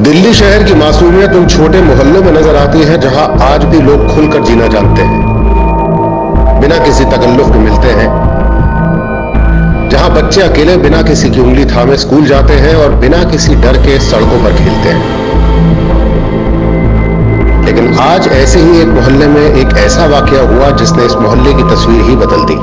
दिल्ली शहर की मासूमियत उन छोटे मोहल्लों में नजर आती है जहां आज भी लोग खुलकर जीना जानते हैं, बिना किसी तकल्लुफ के मिलते हैं, जहां बच्चे अकेले बिना किसी की उंगली थामे स्कूल जाते हैं और बिना किसी डर के सड़कों पर खेलते हैं। लेकिन आज ऐसे ही एक मोहल्ले में एक ऐसा वाकया हुआ जिसने इस मोहल्ले की तस्वीर ही बदल दी।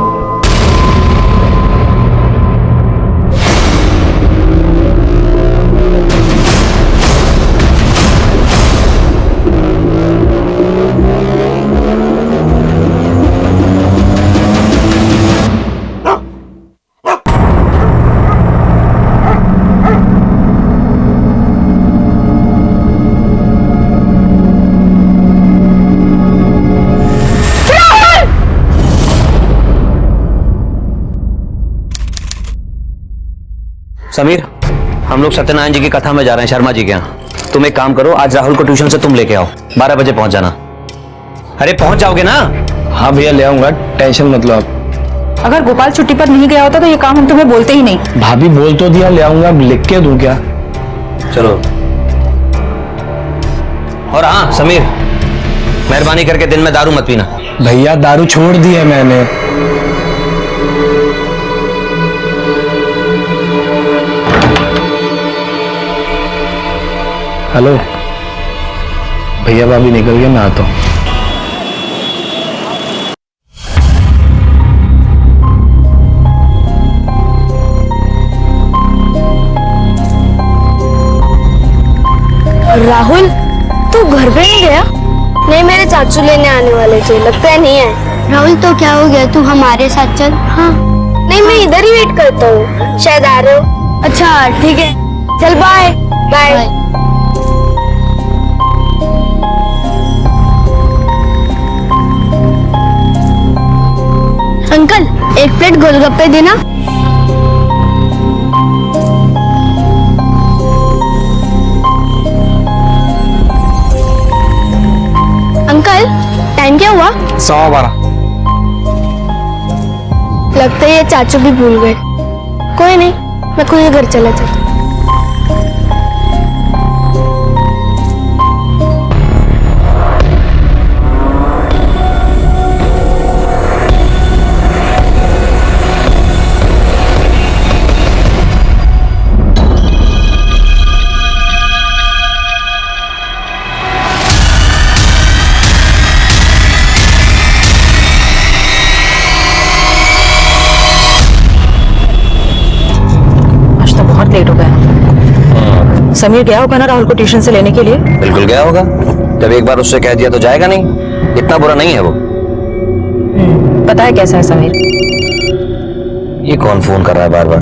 समीर, हम लोग सत्यनारायण जी की कथा में जा रहे हैं, शर्मा जी के यहाँ। तुम एक काम करो, आज राहुल को ट्यूशन से तुम लेके आओ, 12 बजे पहुंच जाना। अरे पहुंच जाओगे ना? हाँ भैया ले आऊंगा, टेंशन मत लो आप। अगर गोपाल छुट्टी पर नहीं गया होता तो ये काम हम तुम्हें बोलते ही नहीं। भाभी बोल तो दिया, ले आऊंगा, लिख के दूं क्या? चलो। और हाँ समीर, मेहरबानी करके दिन में दारू मत पीना। भैया दारू छोड़ दी है मैंने। हेलो भैया, भाभी निकल गए, मैं आता हूँ। राहुल, तू घर पे नहीं गया? नहीं, मेरे चाचू लेने आने वाले थे, लगता है नहीं है। राहुल तो क्या हो गया, तू हमारे साथ चल। हाँ नहीं, मैं इधर ही वेट करता हूँ, शायद आ रहे हो। अच्छा ठीक है, चल बाय बाय। अंकल, एक प्लेट गोलगप्पे देना। अंकल, टाइम क्या हुआ? 12:15। लगता है ये चाचू भी भूल गए। कोई नहीं, मैं खुद ही घर चला जाता। लेट हो गया। समीर गया होगा ना राहुल को ट्यूशन से लेने के लिए? बिल्कुल गया होगा, जब एक बार उससे कह दिया तो जाएगा नहीं। इतना बुरा नहीं है वो। पता है कैसा है समीर? ये कौन फोन कर रहा है बार बार?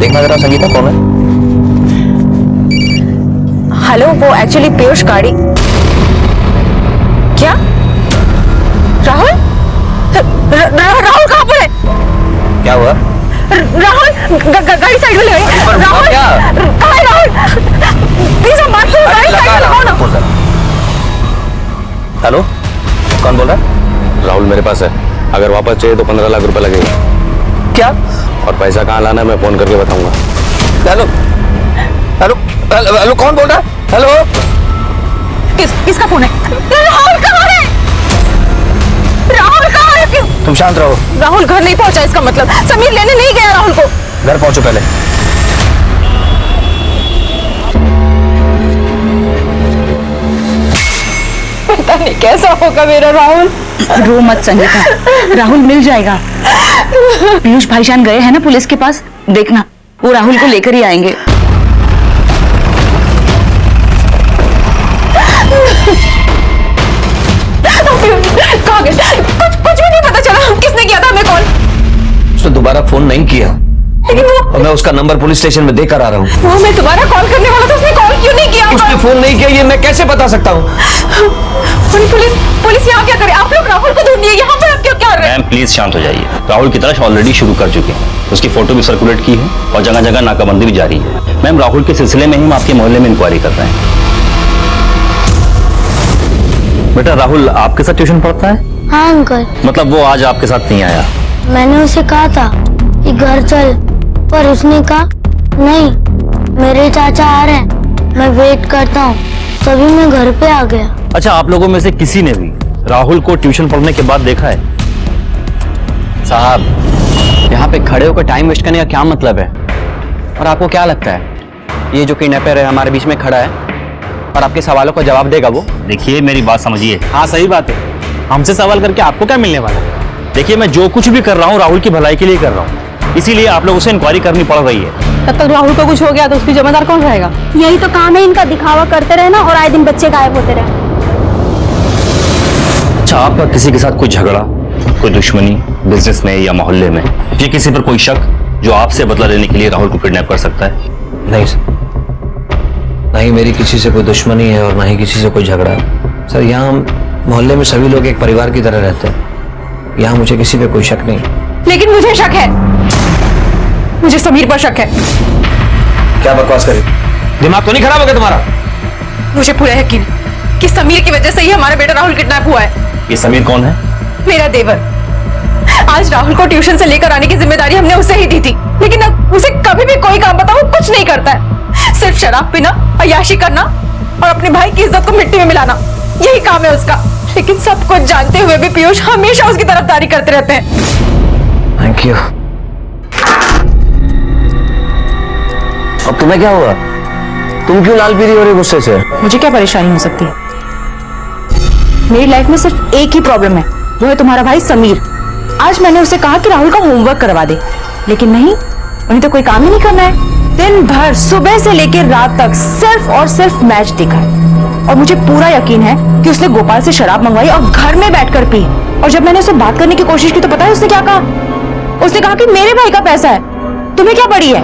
देखना जरा संगीता कौन है। हेलो, वो एक्चुअली पीयूष गाड़ी। क्या राहुल? राहुल कहाँ पर है? क्या हुआ? राहुल गाड़ी साइड में ले। राहुल क्या? कहाँ है राहुल? प्लीज हम बात करो, गाड़ी साइड में लगाओ ना। हेलो, कौन बोल रहा है? राहुल मेरे पास है, अगर वापस चाहिए तो 15 लाख रुपए लगेगा। क्या? और पैसा कहाँ लाना है मैं फोन करके बताऊंगा। हेलो हेलो हेलो हेलो, कौन बोल रहा है? हेलो, किसका फोन है? राहुल कहाँ है? राहुल कहाँ है? तुम शांत रहो। राहुल घर नहीं पहुंचा, इसका मतलब समीर लेने नहीं गया राहुल को। घर पहुंचो पहले। पता नहीं कैसा होगा मेरा राहुल। रो मत संगीता, राहुल मिल जाएगा। पीयूष भाईजान गए हैं ना पुलिस के पास, देखना वो राहुल को लेकर ही आएंगे। कहाँ गए? कुछ भी नहीं पता चला किसने किया था हमें कॉल। उसने दोबारा फोन नहीं किया, लेकिन और मैं उसका नंबर पुलिस स्टेशन में देकर आ रहा हूँ। वो मैं दोबारा कॉल करने वाला था, उसने कॉल क्यों नहीं किया? उसने फोन नहीं किया, ये मैं कैसे बता सकता हूँ? पुलिस यहाँ क्या करे? आप लोग राहुल को ढूंढिए, यहाँ पर आप क्यों क्या कर रहे हैं? मैम प्लीज शांत हो जाइए। राहुल की तलाश ऑलरेडी शुरू कर चुके हैं, उसकी फोटो भी सर्कुलेट की है और जगह जगह नाकाबंदी भी जारी है। मैम राहुल के सिलसिले में ही हम आपके मोहल्ले में इंक्वायरी कर रहे हैं। बेटा राहुल आपके साथ ट्यूशन पढ़ता है? हाँ अंकल। मतलब वो आज आपके साथ नहीं आया? मैंने उसे कहा था कि घर चल, पर उसने कहा नहीं, मेरे चाचा आ रहे हैं, मैं वेट करता हूँ, तभी मैं घर पे आ गया। अच्छा, आप लोगों में से किसी ने भी राहुल को ट्यूशन पढ़ने के बाद देखा है? साहब, यहाँ पे खड़े होकर टाइम वेस्ट करने का क्या मतलब है? और आपको क्या लगता है ये जो किडनैपर है हमारे बीच में खड़ा है और आपके सवालों का जवाब देगा वो? देखिए, मेरी बात समझिए। हाँ सही बात है, हमसे सवाल करके आपको क्या मिलने वाला है? देखिए, मैं जो कुछ भी कर रहा हूँ राहुल की भलाई के लिए कर रहा हूँ, इसीलिए आप लोगों से इंक्वायरी करनी पड़ रही है। तब तक राहुल को कुछ हो गया तो उसकी जिम्मेदार कौन रहेगा? यही तो काम है इनका, दिखावा करते रहना और आए दिन बच्चे गायब होते रहे। अच्छा, आपका किसी के साथ कोई झगड़ा, कोई दुश्मनी बिजनेस में या मोहल्ले में, या किसी पर कोई शक जो आपसे बदला लेने के लिए राहुल को किडनैप कर सकता है? नहीं सर, नहीं मेरी किसी से कोई दुश्मनी है और ना ही किसी से कोई झगड़ा है सर। यहाँ हम मोहल्ले में सभी लोग एक परिवार की तरह रहते हैं। यहाँ मुझे किसी पे कोई शक नहीं। लेकिन मुझे शक है, मुझे समीर पर शक है। क्या बकवास करी? दिमाग तो नहीं खराब हो गया तुम्हारा? मुझे पूरा यकीन कि समीर की वजह से ही हमारा बेटा राहुल किडनैप हुआ है। ये समीर कौन है? मेरा देवर। आज राहुल को ट्यूशन से लेकर आने की जिम्मेदारी हमने उसे ही दी थी, लेकिन अब उसे कभी भी कोई काम बताओ कुछ नहीं करता है। सिर्फ शराब पीना, अय्याशी करना और अपने भाई की इज्जत को मिट्टी में मिलाना, यही काम है उसका। लेकिन सब कुछ जानते हुए भी पीयूष हमेशा उसकी तरफदारी करते रहते हैं। Thank you. अब तुम्हें क्या हुआ? तुम क्यों लाल पीली हो रही गुस्से से? मुझे क्या परेशानी हो सकती है? मेरी लाइफ में सिर्फ एक ही प्रॉब्लम है, वो है तुम्हारा भाई समीर। आज मैंने उसे कहा कि राहुल का होमवर्क करवा दे, लेकिन नहीं, उन्हें तो कोई काम ही नहीं करना है। दिन भर सुबह से लेकर रात तक सिर्फ और सिर्फ मैच देखा है। और मुझे पूरा यकीन है कि उसने गोपाल से शराब मंगवाई और घर में बैठकर पी। और जब मैंने उससे बात करने की कोशिश की तो पता है उसने क्या कहा? उसने कहा कि मेरे भाई का पैसा है, तुम्हें क्या पड़ी है?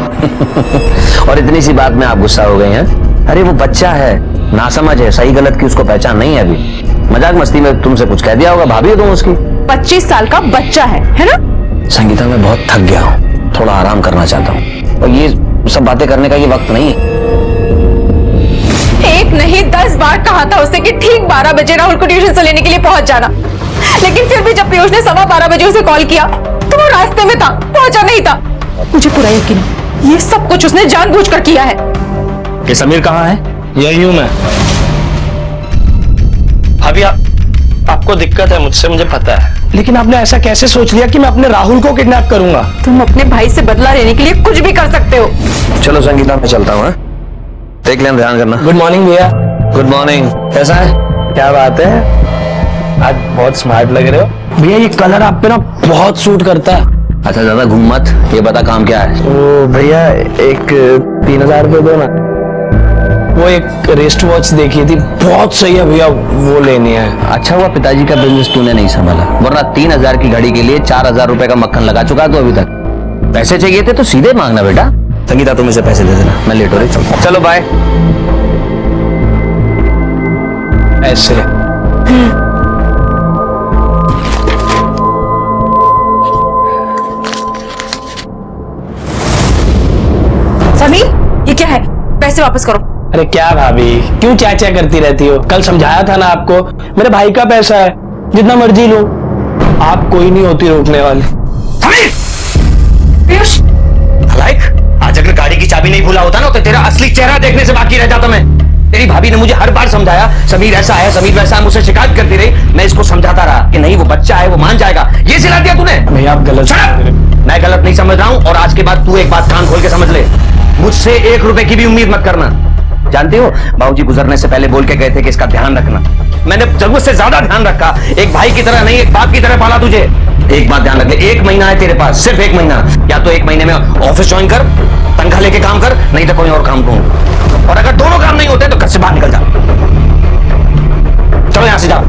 और इतनी सी बात में आप गुस्सा हो गए हैं? अरे वो बच्चा है, नासमझ है, सही गलत की उसको पहचान नहीं है अभी। मजाक मस्ती में तुमसे कुछ कह दिया होगा, भाभी हो तुम उसकी। 25 साल का बच्चा है ना? संगीता, मैं बहुत थक गया हूँ, थोड़ा आराम करना चाहता हूँ और ये सब बातें करने का ये वक्त नहीं है। एक नहीं 10 बार कहा था उससे कि ठीक 12 बजे राहुल को ट्यूशन से लेने के लिए पहुंच जाना, लेकिन फिर भी जब पीयूष ने 12:15 बजे उसे कॉल किया तो वो रास्ते में था, पहुंचा नहीं था। मुझे पूरा यकीन है ये सब कुछ उसने जानबूझकर किया है। ये समीर कहाँ है? यही हूँ मैं। अभी आपको दिक्कत है मुझसे, मुझे पता है, लेकिन आपने ऐसा कैसे सोच लिया कि मैं अपने राहुल को किडनैप करूंगा? तुम अपने भाई से बदला लेने के लिए कुछ भी कर सकते हो। चलो संगीता, मैं चलता हूँ। देख लेना, ध्यान करना। गुड मॉर्निंग भैया। Good morning. कैसा है? क्या बात है, आज बहुत स्मार्ट लग रहे हो भैया। ये कलर आप पे ना बहुत सूट करता है। अच्छा ज्यादा घूम मत, ये बता काम क्या है? तो भैया एक 3000 रुपये दो ना। वो एक रिस्ट वॉच देखी थी, बहुत सही है भैया, वो लेनी है। अच्छा हुआ पिताजी का बिजनेस तूने नहीं संभाला, वरना 3000 की घड़ी के लिए 4000 रुपए का मक्खन लगा चुका तो अभी तक। पैसे चाहिए थे तो सीधे मांगना बेटा। संगीता, तुम इसे पैसे दे देना, मैं लेट हो रही। चलो बाय। ऐसे समीर, ये क्या है? पैसे वापस करो। अरे क्या भाभी, क्यों क्या करती रहती हो? कल समझाया था ना आपको, मेरे भाई का पैसा है, जितना मर्जी लो, आप कोई नहीं होती रोकने वाली। पीयूष, लाइक आज अगर गाड़ी की चाबी नहीं भूला होता ना तो तेरा असली चेहरा देखने से बाकी रह जाता मैं। तेरी भाभी ने मुझे हर बार समझाया, समीर ऐसा है, समीर वैसा है, मुझसे शिकायत करती रही। मैं इसको समझाता रहा कि नहीं वो बच्चा है, वो मान जाएगा। ये सिला दिया तूने। भैया आप गलत। मैं गलत नहीं समझ रहा हूँ और आज के बाद तू एक बात कान खोल के समझ ले, मुझसे 1 रुपए की भी उम्मीद मत करना। जानती हो, बाबूजी गुजरने से पहले बोल के गए थे कि इसका ध्यान रखना। मैंने जरूरत से ज्यादा ध्यान रखा, एक भाई की तरह नहीं, एक बाप की तरह पाला तुझे। एक बात ध्यान रख ले, 1 महीना है तेरे पास, सिर्फ 1 महीना। या तो 1 महीने में ऑफिस ज्वाइन कर, तनख्वाह लेके काम कर, नहीं तो कोई और काम ढूंढ। और अगर दोनों काम नहीं होते तो घर से बाहर निकल जा। चलो यहां से जाओ।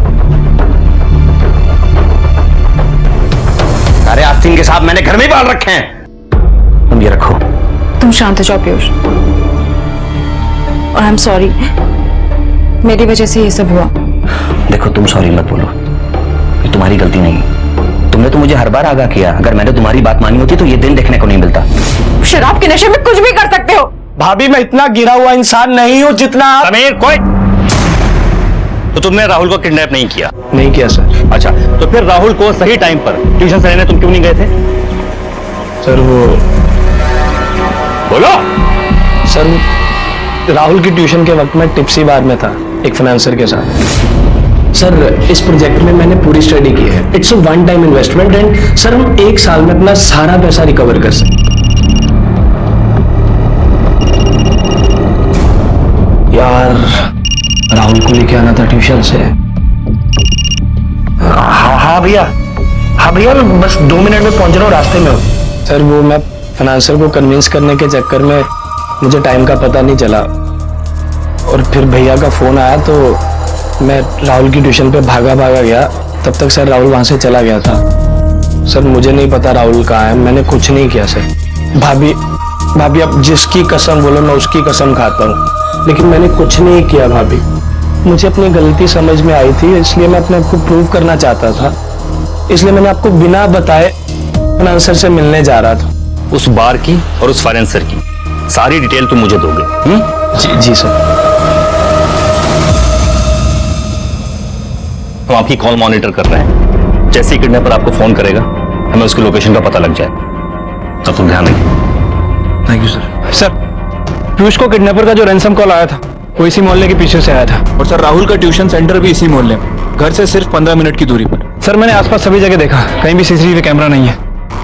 अरे आस्तीन के साथ मैंने घर में ही बाल रखे हैं, तुम ये रखो। तुम शांत हो जाओ पीयूष, और आई एम सॉरी, मेरी वजह से ये सब हुआ। देखो तुम सॉरी मत बोलो, ये तुम्हारी गलती नहीं। तुमने तो मुझे हर बार आगाह किया, अगर मैंने तुम्हारी बात मानी होती तो ये दिन देखने को नहीं मिलता। शराब के नशे में कुछ भी कर सकते हो। भाभी मैं इतना गिरा हुआ इंसान नहीं हूँ जितना आप। समीर, कोई तो तुमने राहुल को किडनैप नहीं किया? नहीं किया सर। अच्छा, तो फिर राहुल को सही टाइम पर ट्यूशन से लेने तुम क्यों नहीं गए थे? सर वो बोलो। सर राहुल की ट्यूशन के वक्त मैं टिप्सी बार में था एक फाइनेंसर के साथ। सर इस प्रोजेक्ट में मैंने पूरी स्टडी की है। It's a one time investment and sir हम 1 साल में अपना सारा पैसा रिकवर कर सकते। यार राहुल को लेके आना था ट्यूशन से। हाँ भैया, हाँ भैया मैं बस 2 मिनट में पहुंच रहा हूँ, रास्ते में हूँ। सर वो मैं फाइनेंसर को कन्विंस करने के चक्कर में मुझे टाइम का पता नहीं चला और फिर भैया का फोन आया तो मैं राहुल की ट्यूशन पे भागा गया। तब तक सर राहुल वहां से चला गया था। सर मुझे नहीं पता राहुल कहाँ है, मैंने कुछ नहीं किया सर। भाभी अब जिसकी कसम बोलो मैं उसकी कसम खाता हूँ, लेकिन मैंने कुछ नहीं किया भाभी। मुझे अपनी गलती समझ में आई थी, इसलिए मैं अपने आप को प्रूव करना चाहता था, इसलिए मैंने आपको बिना बताए फाइनेंसर से मिलने जा रहा था। उस बार की और उस फाइनेंसर की सारी डिटेल तुम मुझे दोगे? जी सर। हम आपकी कॉल मॉनिटर कर रहे हैं। जैसे ही किडनैपर आपको फोन करेगा हमें उसकी लोकेशन का पता लग जाए, तब तुम ध्यान रखिए। Thank you sir. Sir Piyush को किडनैपर का जो रैंसम कॉल आया था वो इसी मोहल्ले के पीछे से आया था। और सर राहुल का ट्यूशन सेंटर भी इसी मोहल्ले में, घर से सिर्फ 15 मिनट की दूरी पर। सर मैंने आसपास सभी जगह देखा, कहीं भी सीसीटीवी कैमरा नहीं है।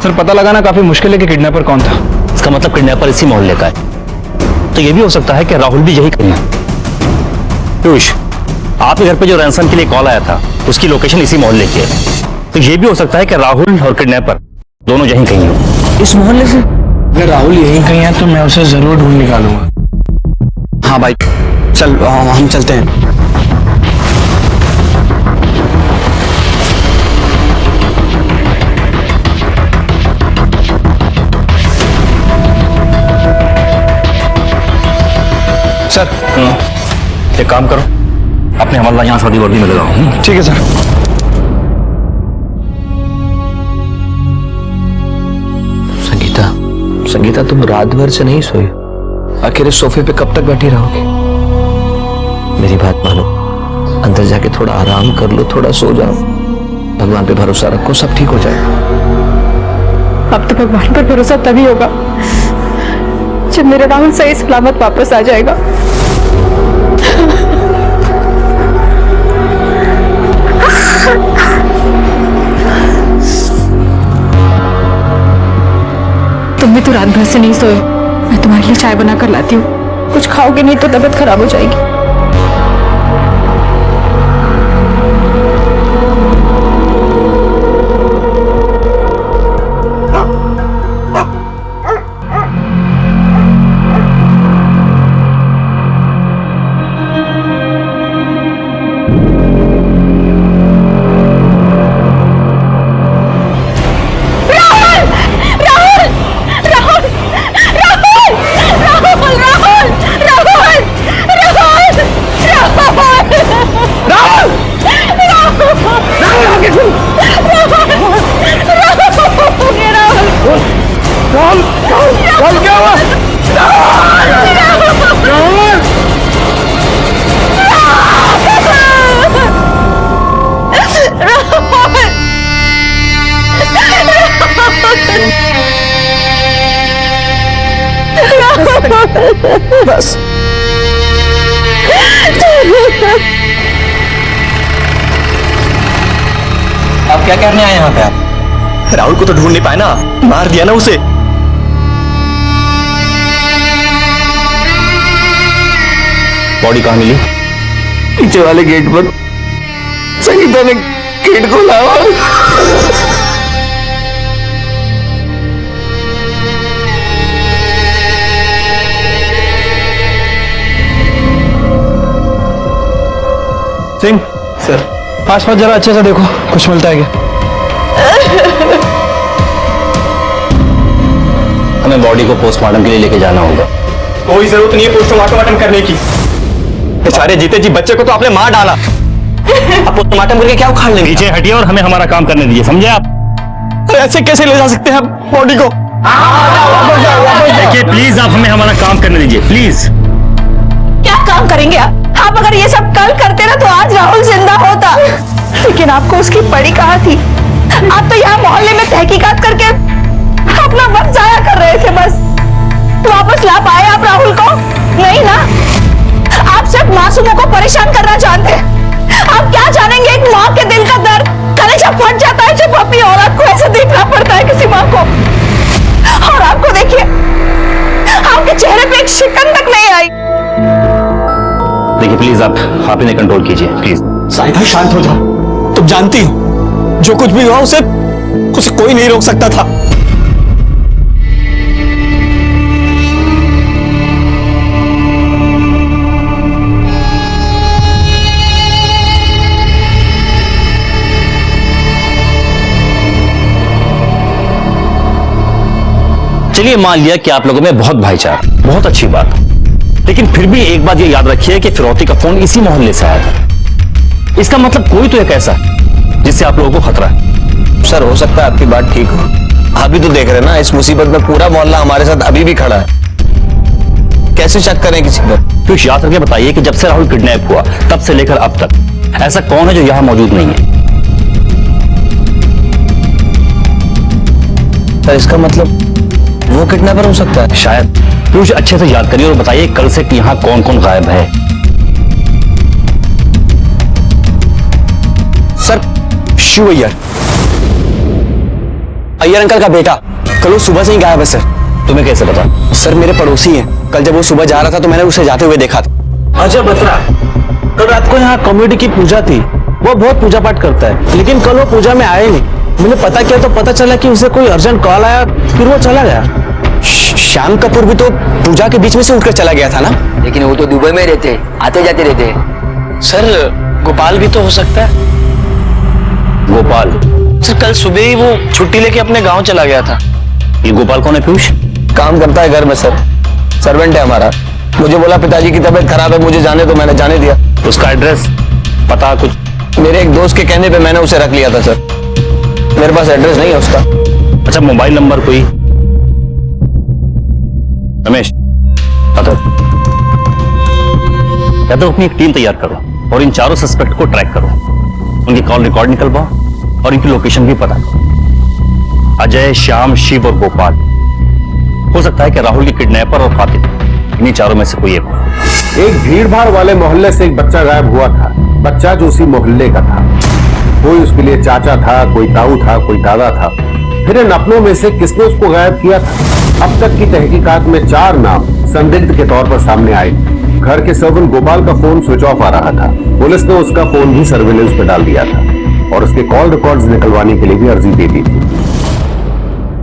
सर पता लगाना काफी मुश्किल है कि किडनैपर कौन था। इसका मतलब किडनैपर इसी मोहल्ले का है, तो यह भी हो सकता है कि राहुल भी यही कहीं है। पीयूष, आपके घर पे जो रैंसम के लिए कॉल आया था उसकी लोकेशन इसी मोहल्ले की है, तो यह भी हो सकता है कि राहुल और किडनैपर दोनों यहीं कहीं हो। इस मोहल्ले से? अगर राहुल यहीं कहीं है तो मैं उसे जरूर ढूंढ निकालूंगा। हाँ भाई चल हम चलते हैं। सर एक काम करो, अपने हवलदार यहाँ शादी वर्दी में लगाओ। ठीक है सर। संगीता तुम रात भर से नहीं सोई, आखिर इस सोफे पे कब तक बैठी रहोगी? मेरी बात मानो, अंदर जाके थोड़ा आराम कर लो, थोड़ा सो जाओ, भगवान पे भरोसा रखो, सब ठीक हो जाएगा। अब तो भगवान पर भरोसा तभी होगा जब मेरा राहुल सही सलामत वापस आ जाएगा। तुम भी तो रात भर से नहीं सोए, मैं तुम्हारे लिए चाय बना कर लाती हूँ, कुछ खाओगे नहीं तो तबीयत खराब हो जाएगी। बस आप क्या करने आए यहाँ पे? आप राहुल को तो ढूंढ नहीं पाए ना, मार दिया ना उसे। बॉडी कहाँ मिली? पीछे वाले गेट पर संगीता ने गेट खोला। सिंह सर, आसपास जरा अच्छे से देखो, कुछ मिलता है क्या? हमें बॉडी को पोस्टमार्टम के लिए लेके जाना होगा। कोई जरूरत नहीं है पोस्टमार्टम करने की। बेचारे जीते जी बच्चे को तो आपने मार डाला, आप पोस्टमार्टम करके क्या उखाड़ लेंगे? पीछे हटिए और हमें हमारा काम करने दीजिए, समझे आप? ऐसे कैसे ले जा सकते हैं आप बॉडी को? देखिए प्लीज आप हमें हमारा काम करने दीजिए, प्लीज। क्या काम करेंगे आप अगर ये सब कल करते ना तो आज राहुल जिंदा होता, लेकिन आपको उसकी पड़ी कहाँ थी? आप तो यहाँ मोहल्ले में तहकीकात करके अपना वक्त जाया कर रहे थे। बस वापस ला पाए आप राहुल को? नहीं ना, आप सिर्फ मासूमों को परेशान करना चाहते हैं। आप क्या जानेंगे एक माँ के दिल का दर्द। कलेजा फट जाता है जब अपनी औलाद को ऐसे देखना पड़ता है किसी माँ को। और आपको देखिए, आपके चेहरे पे एक शिकन तक नहीं आई। देखिए प्लीज आप इन्हें कंट्रोल कीजिए प्लीज। साहिदा शांत हो जाओ। तुम जानती हो जो कुछ भी हुआ उसे कोई नहीं रोक सकता था। चलिए मान लिया कि आप लोगों में बहुत भाईचारा, बहुत अच्छी बात, लेकिन फिर भी एक बात ये याद रखिए कि फिरौती का फोन इसी मोहल्ले से आया था। इसका मतलब कोई तो एक ऐसा है जिससे आप लोगों को खतरा है। सर हो सकता है आपकी बात ठीक हो। आप भी तो देख रहे हैं ना, इस मुसीबत में पूरा मोहल्ला हमारे साथ अभी भी खड़ा है। कैसे शक करें किसी पर? कुछ याद करके बताइए कि जब से राहुल किडनैप हुआ तब से लेकर अब तक ऐसा कौन है जो यहां मौजूद नहीं है? सर इसका मतलब वो किडनैपर हो सकता है शायद। कुछ अच्छे से याद करिए और बताइए कल से कि यहां कौन कौन गायब है। सर शिव अय्यर, अय्यर अंकल का बेटा कल वो सुबह से ही गायब है सर। तुम्हें कैसे पता? सर मेरे पड़ोसी हैं, कल जब वो सुबह जा रहा था तो मैंने उसे जाते हुए देखा था। अजय बत्रा, कल रात को यहाँ कम्युनिटी की पूजा थी। वो बहुत पूजा पाठ करता है, लेकिन कल वो पूजा में आए नहीं। मैंने पता किया तो पता चला कि उसे कोई अर्जेंट कॉल आया, फिर वो चला गया। श्याम कपूर भी तो पूजा के बीच में से उठकर चला गया था ना। लेकिन वो तो दुबई में रहते, आते जाते रहते। सर गोपाल भी तो हो सकता है। गोपाल? सर कल सुबह ही वो छुट्टी लेके अपने गांव चला गया था। ये गोपाल कौन है पीयूष? काम करता है घर में सर, सर्वेंट है हमारा। मुझे बोला पिताजी की तबीयत खराब है, मुझे जाने दो, मैंने जाने दिया। उसका एड्रेस पता कुछ? मेरे एक दोस्त के कहने पे मैंने उसे रख लिया था सर, मेरे पास एड्रेस नहीं है उसका। अच्छा मोबाइल नंबर कोई? रमेश या तो अपनी एक टीम तैयार करो और इन चारों सस्पेक्ट को ट्रैक करो, उनकी कॉल रिकॉर्ड निकलवाओ और इनकी लोकेशन भी पता करो। अजय, श्याम, शिव और गोपाल। हो सकता है कि राहुल की किडनैपर और कातिल इन्हीं चारों में से कोई एक हो। एक भीड़ भाड़ वाले मोहल्ले से एक बच्चा गायब हुआ था। बच्चा जो उसी मोहल्ले का था। कोई उसके लिए चाचा था, कोई ताऊ था, कोई दादा था। फिर इन अपनों में से किसने उसको गायब किया था? अब तक की तहकीकात में 4 नाम संदिग्ध के तौर पर सामने आए। घर के सर्वेंट गोपाल का फोन स्विच ऑफ आ रहा था। पुलिस ने उसका फोन भी सर्विलेंस पे डाल दिया था और उसके कॉल रिकॉर्ड्स निकलवाने के लिए भी अर्जी दे दी थी।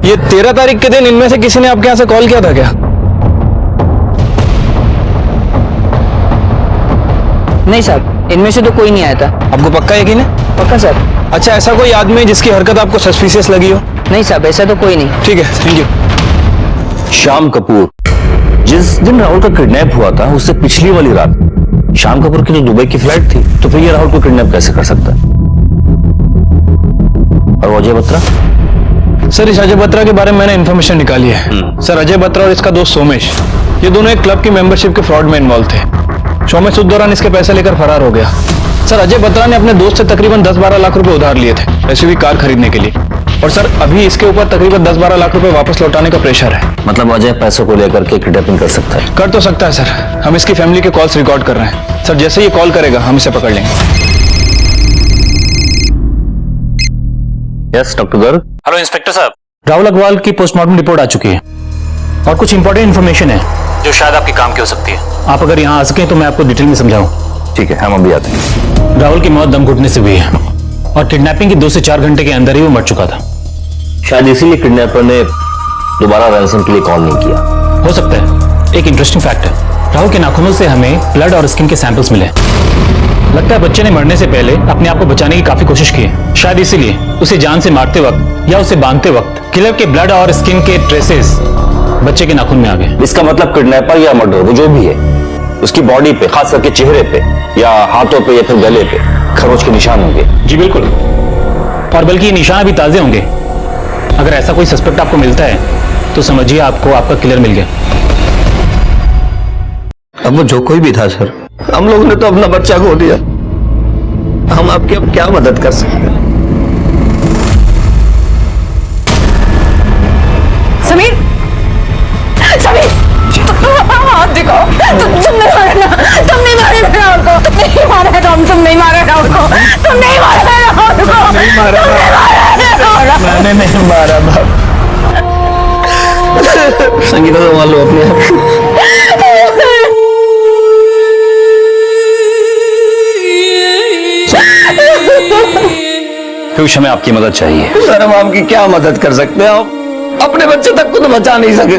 ये 13 तारीख के दिन इनमें से किसी ने आपके यहाँ से कॉल किया था क्या? नहीं सर, इनमें से तो कोई नहीं आया था। आपको पक्का यकीन है? पक्का सर। अच्छा, ऐसा कोई आदमी है जिसकी हरकत आपको सस्पिशियस लगी हो? नहीं साहब, ऐसा तो कोई नहीं। ठीक है, थैंक यू। श्याम कपूर, जिस दिन राहुल का किडनैप हुआ था उससे पिछली वाली रात श्याम कपूर की तो दुबई की फ्लाइट थी, तो फिर ये राहुल को किडनैप कैसे कर सकता है? और अजय बत्रा? सर इस अजय बत्रा के बारे में मैंने इन्फॉर्मेशन निकाली है। सर अजय बत्रा और इसका दोस्त सोमेश, ये दोनों एक क्लब की मेंबरशिप के फ्रॉड में इन्वॉल्व थे। सोमेश उस दौरान इसके पैसे लेकर फरार हो गया। सर अजय बत्रा ने अपने दोस्त से तकरीबन 10-12 लाख रुपए उधार लिए थे एसयूवी कार खरीदने के लिए, और सर अभी इसके ऊपर तकरीबन 10-12 लाख रुपए वापस लौटाने का प्रेशर है। मतलब अजय पैसों को लेकर के किडनैपिंग कर सकता है? कर तो सकता है सर, हम इसकी फैमिली के कॉल्स रिकॉर्ड कर रहे हैं। सर जैसे ये कॉल करेगा हम इसे पकड़ लेंगे। Yes doctor Garg. Hello inspector साहब, राहुल अग्रवाल की पोस्टमार्टम रिपोर्ट आ चुकी है और कुछ इंपॉर्टेंट इन्फॉर्मेशन है जो शायद आपके काम की हो सकती है। आप अगर यहाँ आ सके तो मैं आपको डिटेल में समझाऊं। ठीक है, हम अभी आते हैं। राहुल की मौत दम घुटने से हुई है और किडनैपिंग के 2 से 4 घंटे के अंदर ही वो मर चुका था। शायद इसीलिए किडनैपर ने दोबारा रैंसम के लिए कॉल नहीं किया। हो सकता है। एक इंटरेस्टिंग फैक्ट है, राहुल के नाखूनों से हमें ब्लड और स्किन के सैंपल्स मिले। लगता है बच्चे ने मरने से पहले अपने आप को बचाने की काफी कोशिश की है। शायद इसीलिए उसे जान से मारते वक्त या उसे बांधते वक्त किलर के ब्लड और स्किन के ट्रेसेस बच्चे के नाखून में आ गए। इसका मतलब किडनैपर या मर्डर वो जो भी है, उसकी बॉडी पे, खास करके चेहरे पे या हाथों पे या फिर गले पे खरोच के निशान होंगे। जी बिल्कुल, और बल्कि ये निशान अभी ताजे होंगे। अगर ऐसा कोई सस्पेक्ट आपको मिलता है तो समझिए आपको आपका किलर मिल गया। अब वो जो कोई भी था सर, हम लोगों ने तो अपना बच्चा खो दिया। हम आपकी अब क्या मदद कर सकते हैं? समीर, समीर, हाथ दिखाओ। तुम नहीं मारे ना, तुम नहीं मारे ना राहुल को, नहीं मारा है राहुल, तुम नहीं मारे राहुल को, तुम नहीं मारे राहुल को, नहीं मारा, मैंने नहीं मारा बाप। संगीता तो मान लो अपने आप। पीयूष, हमें आपकी मदद चाहिए। सर हम आपकी क्या मदद कर सकते हैं? आप अपने बच्चे तक को तो बचा नहीं सके।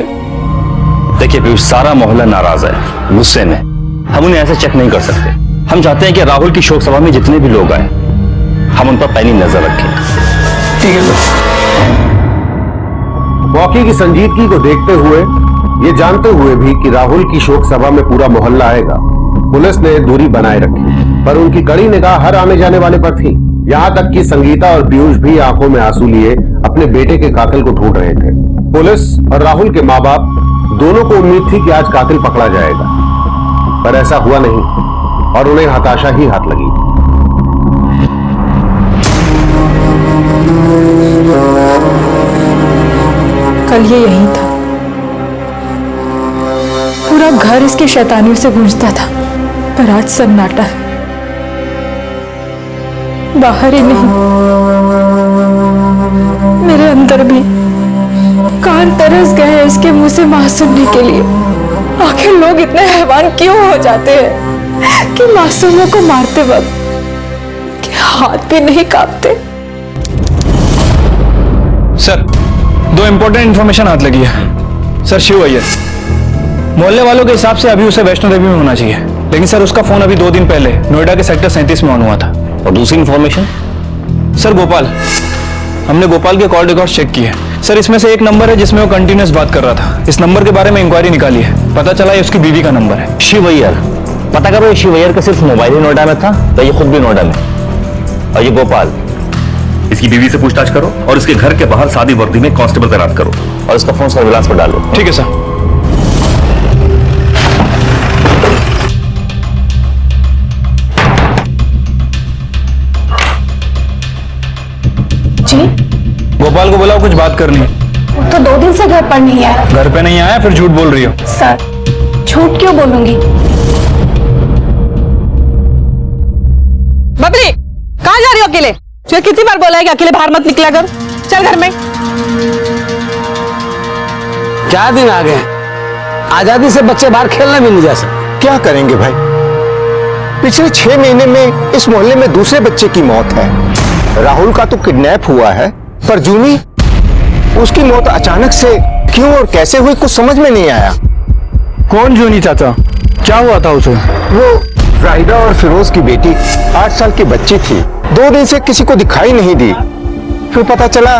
देखिए पीयूष, सारा मोहल्ला नाराज है, गुस्से में। हम उन्हें ऐसे चेक नहीं कर सकते। हम चाहते हैं कि राहुल की शोक सभा में जितने भी लोग आए, हम उन पर पैनी नजर रखें। ठीक है सर। मौके की संजीदगी को देखते हुए, ये जानते हुए भी कि राहुल की शोक सभा में पूरा मोहल्ला आएगा, पुलिस ने दूरी बनाए रखी, पर उनकी कड़ी निगाह हर आने जाने वाले पर थी। यहाँ तक कि संगीता और पीयूष भी आंखों में आंसू लिए अपने बेटे के कातिल को ढूंढ रहे थे। पुलिस और राहुल के माँ बाप दोनों को उम्मीद थी कि आज कातिल पकड़ा जाएगा, पर ऐसा हुआ नहीं और उन्हें हताशा ही हाथ लगी। कल ये यही था, पूरा घर इसके शैतानियों से गूंजता था, पर आज सन्नाटा है। बाहर ही नहीं, मेरे अंदर भी कान तरस गए हैं इसके मुंह से मां सुनने के लिए। आखिर लोग इतने हैवान क्यों हो जाते हैं कि मासूमों को मारते वक्त के हाथ भी नहीं कांपते। सर, 2 इंपॉर्टेंट इंफॉर्मेशन हाथ लगी है। सर, शिव अय्यर, मोहल्ले वालों के हिसाब से अभी उसे वैष्णो देवी में होना चाहिए, लेकिन सर उसका फोन अभी 2 दिन पहले नोएडा के सेक्टर 37 में ऑन हुआ था। और दूसरी इंफॉर्मेशन? सर गोपाल, हमने गोपाल के कॉल रिकॉर्ड चेक किए। सर इसमें से एक नंबर है जिसमें वो कंटिन्यूअस बात कर रहा था। इस नंबर के बारे में इंक्वायरी निकाली है, पता चला ये उसकी बीवी का नंबर है। शिव अय्यर, पता करो ये शिव अय्यर का सिर्फ मोबाइल ही नोएडा में था या ये खुद भी नोएडा में? और ये गोपाल, इसकी बीवी से पूछताछ करो और इसके घर के बाहर सादी वर्दी में कांस्टेबल तैनात करो और इसका फोन सर्विलांस पर डालो। ठीक है सर। जी, गोपाल को बुलाओ, कुछ बात करनी है। वो तो 2 दिन से घर पर नहीं है। घर पे नहीं आया, फिर झूठ बोल रही हो। सर, झूठ क्यों बोलूंगी? बबली, कहाँ जा रही हो अकेले? तुझे कितनी बार बोला है कि अकेले बाहर मत निकला कर? चल घर में। क्या दिन आ गए, आजादी से बच्चे बाहर खेलने भी नहीं जा सकते। क्या करेंगे भाई, पिछले 6 महीने में इस मोहल्ले में दूसरे बच्चे की मौत है। राहुल का तो किडनैप हुआ है, पर जूनी, उसकी मौत अचानक से क्यों और कैसे हुई कुछ समझ में नहीं आया। कौन जूनी चाचा? क्या हुआ था उसे? वो जाहिदा और फिरोज की बेटी 8 साल की बच्ची थी, 2 दिन से किसी को दिखाई नहीं दी। फिर पता चला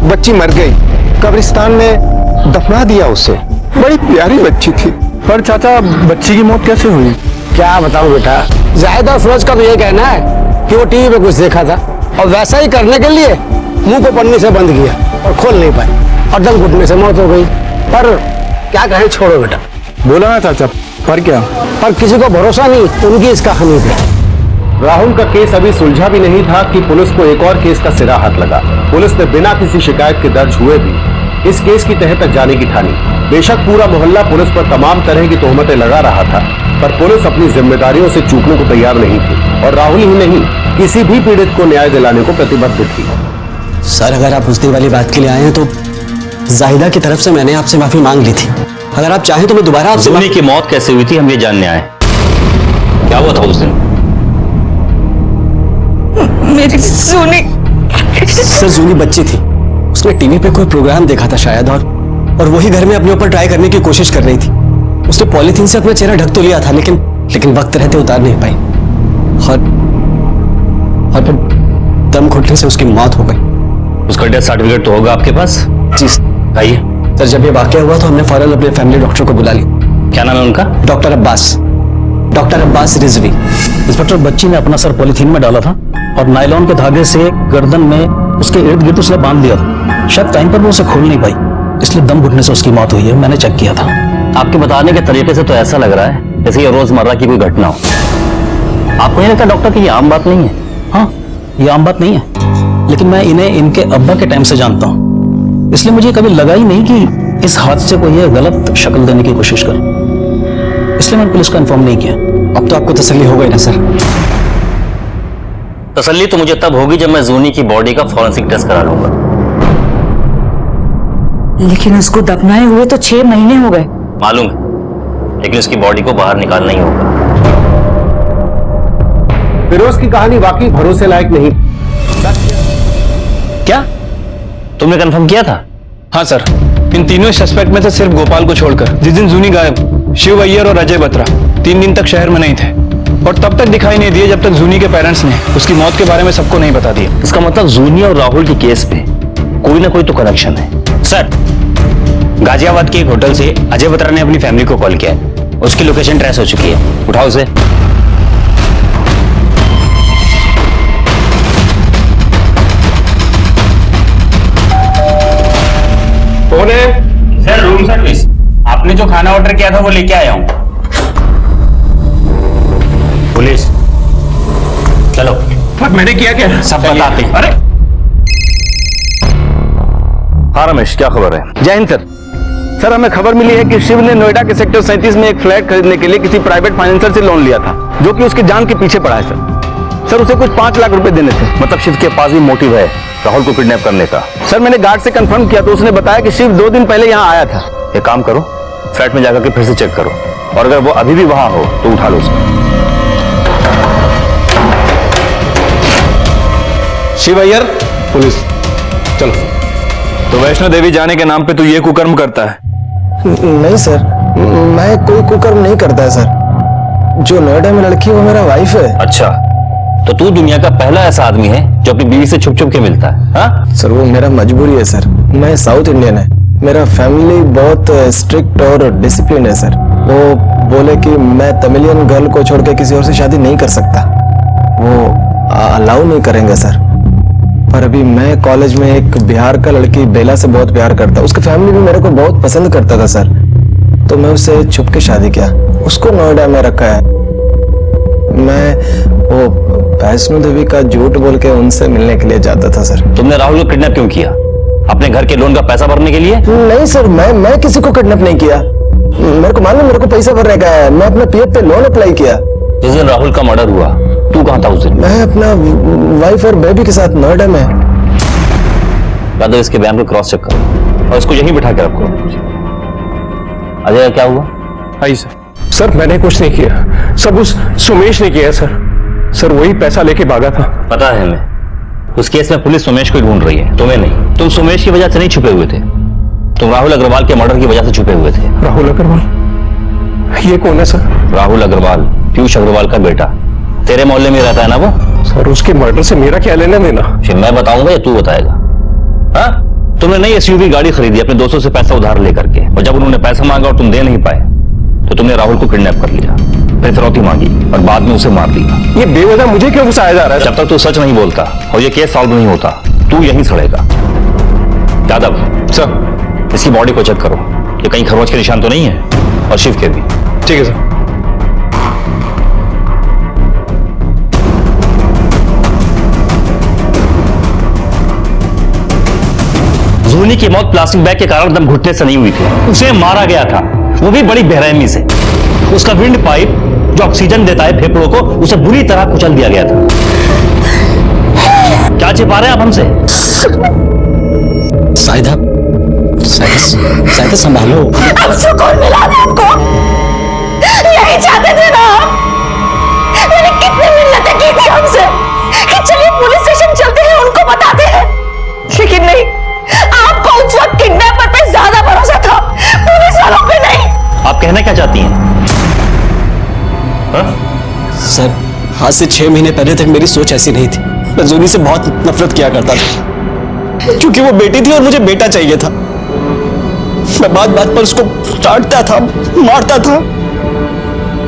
बच्ची मर गई, कब्रिस्तान में दफना दिया उसे। बड़ी प्यारी बच्ची थी। पर चाचा, बच्ची की मौत कैसे हुई? क्या बताऊं बेटा, जाहिदा और फिरोज का तो ये कहना है कि वो टीवी पे कुछ देखा था और वैसा ही करने के लिए मुंह को पन्नी से बंद किया और खोल नहीं पाए और दम घुटने से मौत हो गई। पर क्या कहें, छोड़ो बेटा। बोला ना चाचा, पर क्या? पर किसी को भरोसा नहीं उनकी इस कहानी पे। राहुल का केस अभी सुलझा भी नहीं था कि पुलिस को एक और केस का सिरा हाथ लगा। पुलिस ने बिना किसी शिकायत के दर्ज हुए भी इस केस की तह तक जाने की ठानी। बेशक पूरा मोहल्ला पुलिस पर तमाम तरह की तोहमतें लगा रहा था, पर पुलिस अपनी जिम्मेदारियों से चूकने को तैयार नहीं थी और राहुल ही नहीं, किसी भी पीड़ित को न्याय दिलाने को प्रतिबद्ध थी। सर, अगर आप उस दिन वाली बात के लिए आए हैं तो जाहिदा की तरफ से मैंने आपसे माफी मांग ली थी। अगर आप चाहें तो मैं दोबारा आपसे जूनी की मौत कैसे हुई थी हम ये जानने आए। क्या हुआ था उस दिन? मेरी जूनी। सर, जूनी बच्ची थी, उसने टीवी पे कोई प्रोग्राम देखा था शायद, और वही घर में अपने ऊपर ट्राई करने की कोशिश कर रही थी। उसने पॉलीथीन से अपना चेहरा ढक तो लिया था, लेकिन वक्त रहते उतार नहीं पाई और फिर दम घुटने से उसकी मौत हो गई। उसका डेथ सर्टिफिकेट तो होगा आपके पास? जी आइए। सर, जब ये वाकया हुआ तो हमने फौरन अपने फैमिली डॉक्टर को बुला लिया। क्या नाम है उनका? डॉक्टर अब्बास रिजवी। इंस्पेक्टर, बच्ची ने अपना सर पॉलीथीन में डाला था और नायलॉन के धागे से गर्दन में उसके इर्द गिर्द उसने बांध दिया था। शायद टाइम पर वो उसे खोल नहीं पाई, इसलिए दम घुटने से उसकी मौत हुई है। मैंने चेक किया था। आपके बताने के तरीके से तो ऐसा लग रहा है जैसे ये रोजमर्रा की कोई घटना हो। आपको नहीं लगता डॉक्टर कि ये आम बात नहीं है? हाँ, ये आम बात नहीं है, लेकिन मैं इन्हें इनके अब्बा के टाइम से जानता हूँ, इसलिए मुझे कभी लगा ही नहीं कि इस हादसे को ये गलत शक्ल देने की कोशिश कर। इसलिए मैंने पुलिस को इन्फॉर्म नहीं किया। अब तो आपको तसल्ली हो गई ना सर? तसल्ली तो मुझे तब होगी जब मैं जूनी की बॉडी का फॉरेंसिक टेस्ट करा लूंगा। लेकिन उसको दफनाए हुए तो 6 महीने हो गए। मालूम है, लेकिन उसकी बॉडी को बाहर निकालना ही होगा। फिरोज की कहानी वाकई भरोसे लायक नहीं। क्या तुमने कंफर्म किया था? हाँ सर, इन तीनों सस्पेक्ट में से सिर्फ गोपाल को छोड़कर जिस दिन जूनी गायब, शिव अय्यर और अजय बत्रा 3 दिन तक शहर में नहीं थे और तब तक दिखाई नहीं दिए जब तक जूनी के पेरेंट्स ने उसकी मौत के बारे में सबको नहीं बता दिया। इसका मतलब जूनी और राहुल की केस पे कोई ना कोई तो कनेक्शन है। सर, गाजियाबाद के एक होटल से अजय बत्रा ने अपनी फैमिली को कॉल किया है। उसकी लोकेशन ट्रेस हो चुकी है, उठाओ उसे। कौन है? Sir, room service. आपने जो खाना ऑर्डर किया था वो लेके आया हूं। पुलिस, चलो। मैंने किया क्या? सब बताते। अरे हाँ रमेश, क्या खबर है? जय हिंद सर। सर, हमें खबर मिली है कि शिव ने नोएडा के सेक्टर 37 में एक फ्लैट खरीदने के लिए किसी प्राइवेट फाइनेंसर से लोन लिया था, जो कि उसकी जान के पीछे पड़ा है सर। उसे कुछ 5 लाख रुपए देने थे। मतलब शिव के पास भी मोटिव है राहुल को किडनैप करने का। सर, मैंने गार्ड से कंफर्म किया तो उसने बताया कि शिव 2 दिन पहले यहाँ आया था। एक काम करो, फ्लैट में जाकर के फिर से चेक करो और अगर वो अभी भी वहां हो तो उठा लो उसे। शिव अय्यर, पुलिस, चलो। तो वैष्णो देवी जाने के नाम पे तू ये कुकर्म करता है? नहीं सर, मैं कोई कुकर्म नहीं करता है सर। जो नोएडा में लड़की है वो मेरा वाइफ है। अच्छा, तो तू दुनिया का पहला ऐसा आदमी है जो अपनी बीवी से छुप छुप के मिलता है? हाँ सर, वो मेरा मजबूरी है सर। मैं साउथ इंडियन है, मेरा फैमिली बहुत स्ट्रिक्ट और डिसिप्लिन है सर। वो बोले कि मैं तमिलियन गर्ल को छोड़ के किसी और से शादी नहीं कर सकता, वो अलाउ नहीं करेंगे सर। पर अभी मैं कॉलेज में एक बिहार का लड़की बेला से बहुत प्यार करता, उसकी फैमिली भी मेरे को बहुत पसंद करता था सर। तो मैं उससे छुप के शादी किया, उसको नोएडा में रखा है। मैं वो वैष्णो देवी का झूठ बोल के उनसे मिलने के लिए जाता था सर। तुमने राहुल को किडनैप क्यों किया? अपने घर के लोन का पैसा भरने के लिए? नहीं सर, मैं किसी को किडनैप नहीं किया। मेरे को मालूम, मेरे को पैसा भरने का है। मैं अपने पीएफ पे लोन अप्लाई किया। जिस दिन राहुल का मर्डर हुआ तू कहाँ था उस दिन? मैं अपना वाइफ और बेबी के साथ नोएडा में। दादा, इसके बयान को क्रॉस चेक करो और इसको यहीं बिठा के रखो। अजय, क्या हुआ? आई सर, मैंने कुछ नहीं किया, सब उस सुमेश ने किया सर, वही पैसा लेके भागा था। पता है हमें। उस केस में पुलिस सुमेश को ढूंढ रही है, तुम्हें नहीं। तुम सुमेश की वजह से नहीं छुपे हुए थे, तुम राहुल अग्रवाल के मर्डर की वजह से छुपे हुए थे। राहुल अग्रवाल? ये कौन है सर? राहुल अग्रवाल पीयूष अग्रवाल का बेटा, तेरे मोहल्ले में रहता है ना वो? सर, उसके मर्डर से मेरा क्या लेना देना? मैं बताऊंगा या तू बताएगा? हाँ, तुमने नई एसयूवी गाड़ी खरीदी अपने दोस्तों से पैसा उधार लेकर के, और जब उन्होंने पैसा मांगा और तुम दे नहीं पाए तो तुमने राहुल को किडनैप कर लिया, फिर फिरौती मांगी और बाद में उसे मार दिया। ये बेवजह मुझे क्यों फंसाया जा रहा है? जब तक तू सच नहीं बोलता और ये केस सॉल्व नहीं होता तू यहीं सड़ेगा। यादव सर, इसकी बॉडी को चेक करो, ये कहीं खरोच के निशान तो नहीं है, और शिव के भी। ठीक है सर। जूनी की मौत प्लास्टिक बैग के कारण दम घुटने से नहीं हुई थी, उसे मारा गया था, वो भी बड़ी बेरहमी से। उसका विंड पाइप जो ऑक्सीजन देता है फेफड़ों को, उसे बुरी तरह कुचल दिया गया था। क्या छिपा रहे हैं आप हमसे? साइदा संभालो। अब सुकून मिला ना आपको? यही चाहते थे ना आप? मैंने कितनी मिन्नतें की थी हमसे कि चलिए पुलिस स्टेशन चलते हैं, उनको बताते हैं, लेकिन नहीं, आपको उस वक्त किडनैपर पे ज्यादा भरोसा था, पुलिस वालों पे नहीं। आप कहना क्या चाहती हैं? सर, आज से 6 महीने पहले तक मेरी सोच ऐसी नहीं थी। मैं जूनी से बहुत नफरत किया करता था, क्योंकि वो बेटी थी और मुझे बेटा चाहिए था। मैं बात बात पर उसको डांटता था, मारता था,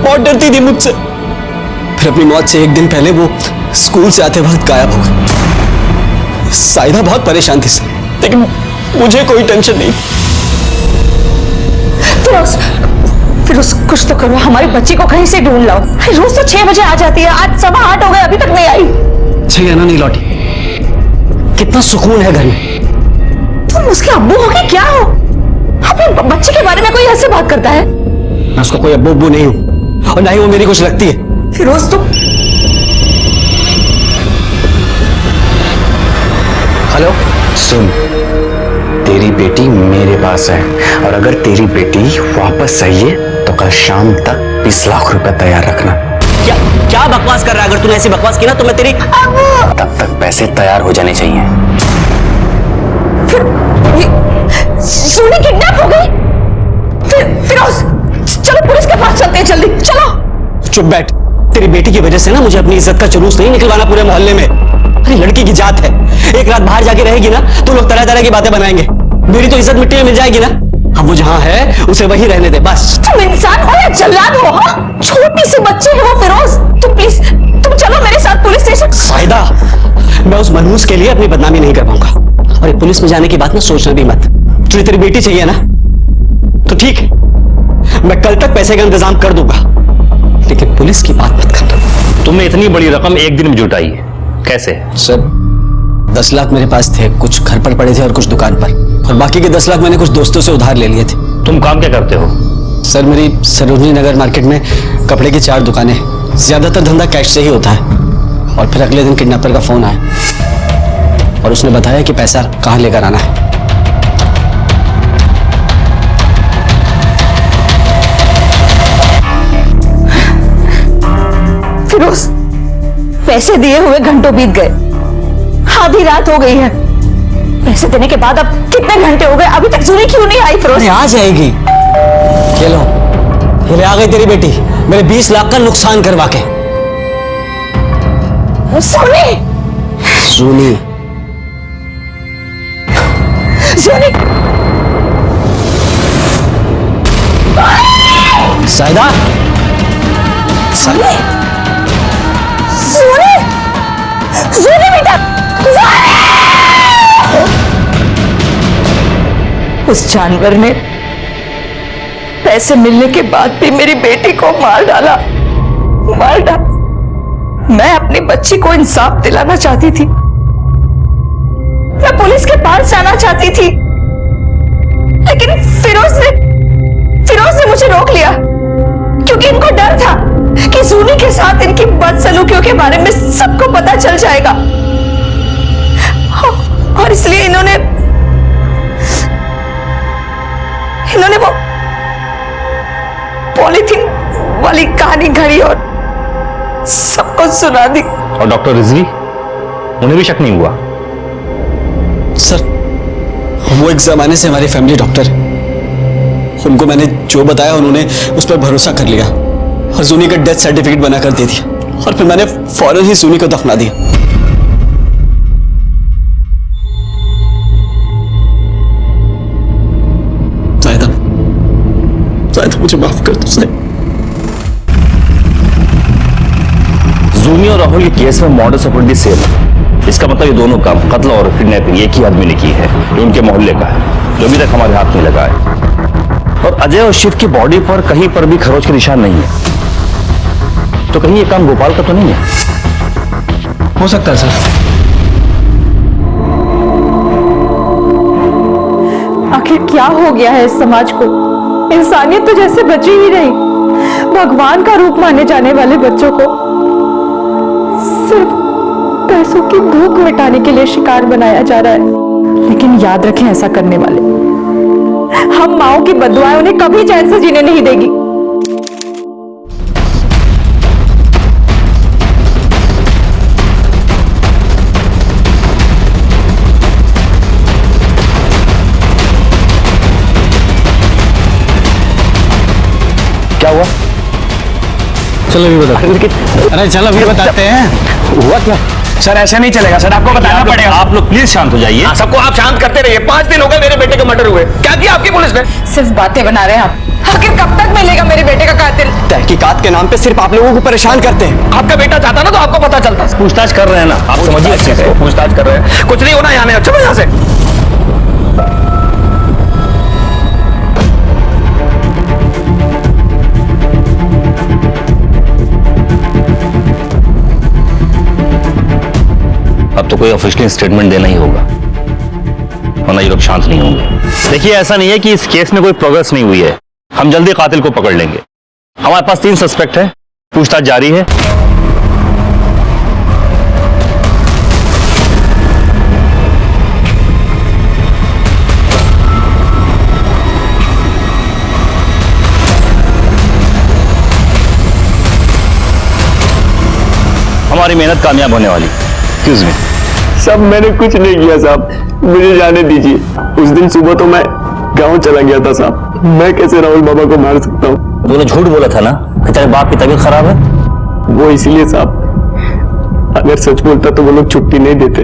बहुत डरती थी मुझसे। फिर अपनी मौत से 1 दिन पहले वो स्कूल से आते वक्त गायब हो गई। साइदा बहुत परेशान थी सर, लेकिन मुझे कोई टेंशन नहीं। फिरोज, कुछ तो करो, हमारी बच्ची को कहीं से ढूंढ लाओ। रोज तो 6 बजे आ जाती है, आज 7:15 हो गए, अभी तक नहीं आई। 6 आना नहीं लौटी, कितना सुकून है घर में। तुम उसके अब्बू हो कि क्या हो? अपने बच्चे के बारे में कोई ऐसे बात करता है? मैं उसका कोई अब्बू अब्बू नहीं हूं और ना ही वो मेरी कुछ लगती है। फिरोज तुम हेलो, सुन, तेरी बेटी मेरे पास है और अगर तेरी बेटी वापस आई है तो कल शाम तक 20 लाख रुपए तैयार रखना। क्या क्या बकवास कर रहा है? अगर तूने ऐसी बकवास की ना तो मैं तेरी तब तक पैसे तैयार हो जाने चाहिए। सोनी किडनैप हो गई। फिरोज चलो पुलिस के पास चलते हैं, जल्दी चलो। चुप बैठ, तेरी बेटी की वजह से ना मुझे अपनी इज्जत का जुलूस नहीं निकलवाना पूरे मोहल्ले में। अरे लड़की की जात है, एक रात बाहर जाके रहेगी ना तो लोग तरह तरह की बातें बनाएंगे। मेरी तो इज्जत मिट्टी में मिल जाएगी ना। अब वो जहां है उसे वहीं रहने दे बस। तुम इंसान हो या जल्लाद हो? हाँ, छोटी सी बच्ची है वो फिरोज। तुम प्लीज तुम चलो मेरे साथ पुलिस स्टेशन। साहिदा, मैं उस मनहूस के लिए अपनी बदनामी नहीं कर पाऊंगा। और ये पुलिस में जाने की बात ना सोचना भी मत। तुझे तेरी बेटी चाहिए ना तो ठीक है, मैं कल तक पैसे का इंतजाम कर दूंगा, लेकिन पुलिस की बात मत कर। तुमने इतनी बड़ी रकम एक दिन में जुटाई है, कैसे? सर 10 लाख मेरे पास थे, कुछ घर पर पड़े थे और कुछ दुकान पर, और बाकी के 10 लाख मैंने कुछ दोस्तों से उधार ले लिए थे। तुम काम क्या करते हो? सर मेरी सरोजनी नगर मार्केट में कपड़े की 4 दुकानें, ज्यादातर धंधा कैश से ही होता है। और फिर अगले दिन किडनैपर का फोन आया और उसने बताया कि पैसा कहाँ लेकर आना है। फिरोज पैसे दिए हुए घंटों बीत गए, आधी रात हो गई है। पैसे देने के बाद अब कितने घंटे हो गए, अभी तक जूनी क्यों नहीं आई? फिरोज आ जाएगी। ये लो, ये ले आ गई तेरी बेटी मेरे 20 लाख का नुकसान करवा के। सोनी सोनी सोनी साहिदा, सोनी सोनी सोनी बेटा, उस जानवर ने पैसे मिलने के बाद भी मेरी बेटी को मार डाला। मैं अपनी बच्ची को इंसाफ दिलाना चाहती थी, मैं पुलिस के पास जाना चाहती थी, लेकिन फिरोज ने मुझे रोक लिया क्योंकि इनको डर था कि सूनी के साथ इनकी बदसलूकियों के बारे में सबको पता चल जाएगा, और इसलिए इन्होंने वो पॉलीथीन वाली कहानी घड़ी और सबको सुना दी। और डॉक्टर रिजवी, उन्हें भी शक नहीं हुआ? सर वो एक जमाने से हमारी फैमिली डॉक्टर है, उनको मैंने जो बताया उन्होंने उस पर भरोसा कर लिया और सुनी का डेथ सर्टिफिकेट बनाकर दे दिया, और फिर मैंने फौरन ही सुनी को दफना दिया। शायद मुझे माफ कर दो साहब। जूमी और राहुल के केस में मॉडस ऑपरेंडी सेम है। इसका मतलब ये दोनों काम, कत्ल और किडनैपिंग, एक ही आदमी ने की है जो उनके मोहल्ले का है, जो अभी तक हमारे हाथ में लगा है। और अजय और शिव की बॉडी पर कहीं पर भी खरोच के निशान नहीं है, तो कहीं ये काम गोपाल का तो नहीं है? हो सकता है सर। आखिर क्या हो गया है इस समाज को? इंसानियत तो जैसे बची ही नहीं। भगवान का रूप माने जाने वाले बच्चों को सिर्फ पैसों की भूख मिटाने के लिए शिकार बनाया जा रहा है। लेकिन याद रखें, ऐसा करने वाले हम माओ की बददुआएं उन्हें कभी चैन से जीने नहीं देगी। क्या हुआ? चलो अभी बताते। अरे चलो अभी बताते हैं। हुआ क्या? सर ऐसा नहीं चलेगा सर, आपको बताना पड़ेगा। आप लोग प्लीज शांत हो जाइए। सबको आप शांत करते रहिए। 5 दिन हो गए मेरे बेटे के मर्डर हुए, क्या किया आपकी पुलिस ने? सिर्फ बातें बना रहे हैं आप। आखिर कब तक मिलेगा मेरे बेटे का कातिल? तहकीकात के नाम पे सिर्फ आप लोगों को परेशान करते हैं। आपका बेटा चाहता ना तो आपको पता चलता। पूछताछ कर रहे हैं ना, आप समझिए अच्छे से। पूछताछ कर रहे हैं, कुछ नहीं होना यहाँ में। चलो यहाँ से। अब तो कोई ऑफिशियल स्टेटमेंट देना ही होगा, वरना ये लोग शांत नहीं होंगे। देखिए, ऐसा नहीं है कि इस केस में कोई प्रोग्रेस नहीं हुई है, हम जल्दी कातिल को पकड़ लेंगे। हमारे पास 3 सस्पेक्ट है, पूछताछ जारी है। हमारी मेहनत कामयाब होने वाली। Excuse me. सब मैंने कुछ नहीं किया साहब, मुझे जाने दीजिए। उस दिन सुबह तो मैं गांव चला गया था साहब, मैं कैसे राहुल बाबा को मार सकता हूँ? तूने झूठ बोला था ना कि तेरे बाप की तबीयत खराब है। वो इसलिए साहब, अगर सच बोलता तो वो लोग छुट्टी नहीं देते।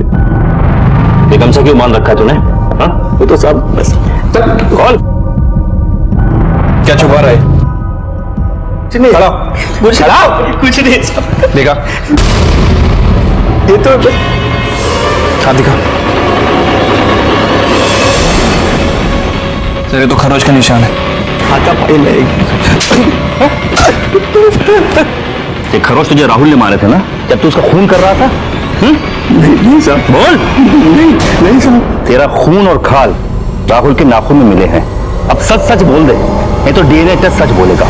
ये कम से क्यों मान रखा है तूने? हाँ? वो तो साहब बस कॉल क्या छुपा रहा है? कुछ नहीं साहब। देखा? ये तो हाँ दिखा। सर ये तो खरोच का निशान है। हाथा पाई लगेगी। ये खरोच तुझे राहुल ने मारे थे ना, जब तू उसका खून कर रहा था? नहीं साहब। बोल। नहीं साहब। तेरा खून और खाल राहुल के नाखून में मिले हैं। अब सच सच बोल दे, नहीं तो डीएनए टेस्ट सच बोलेगा।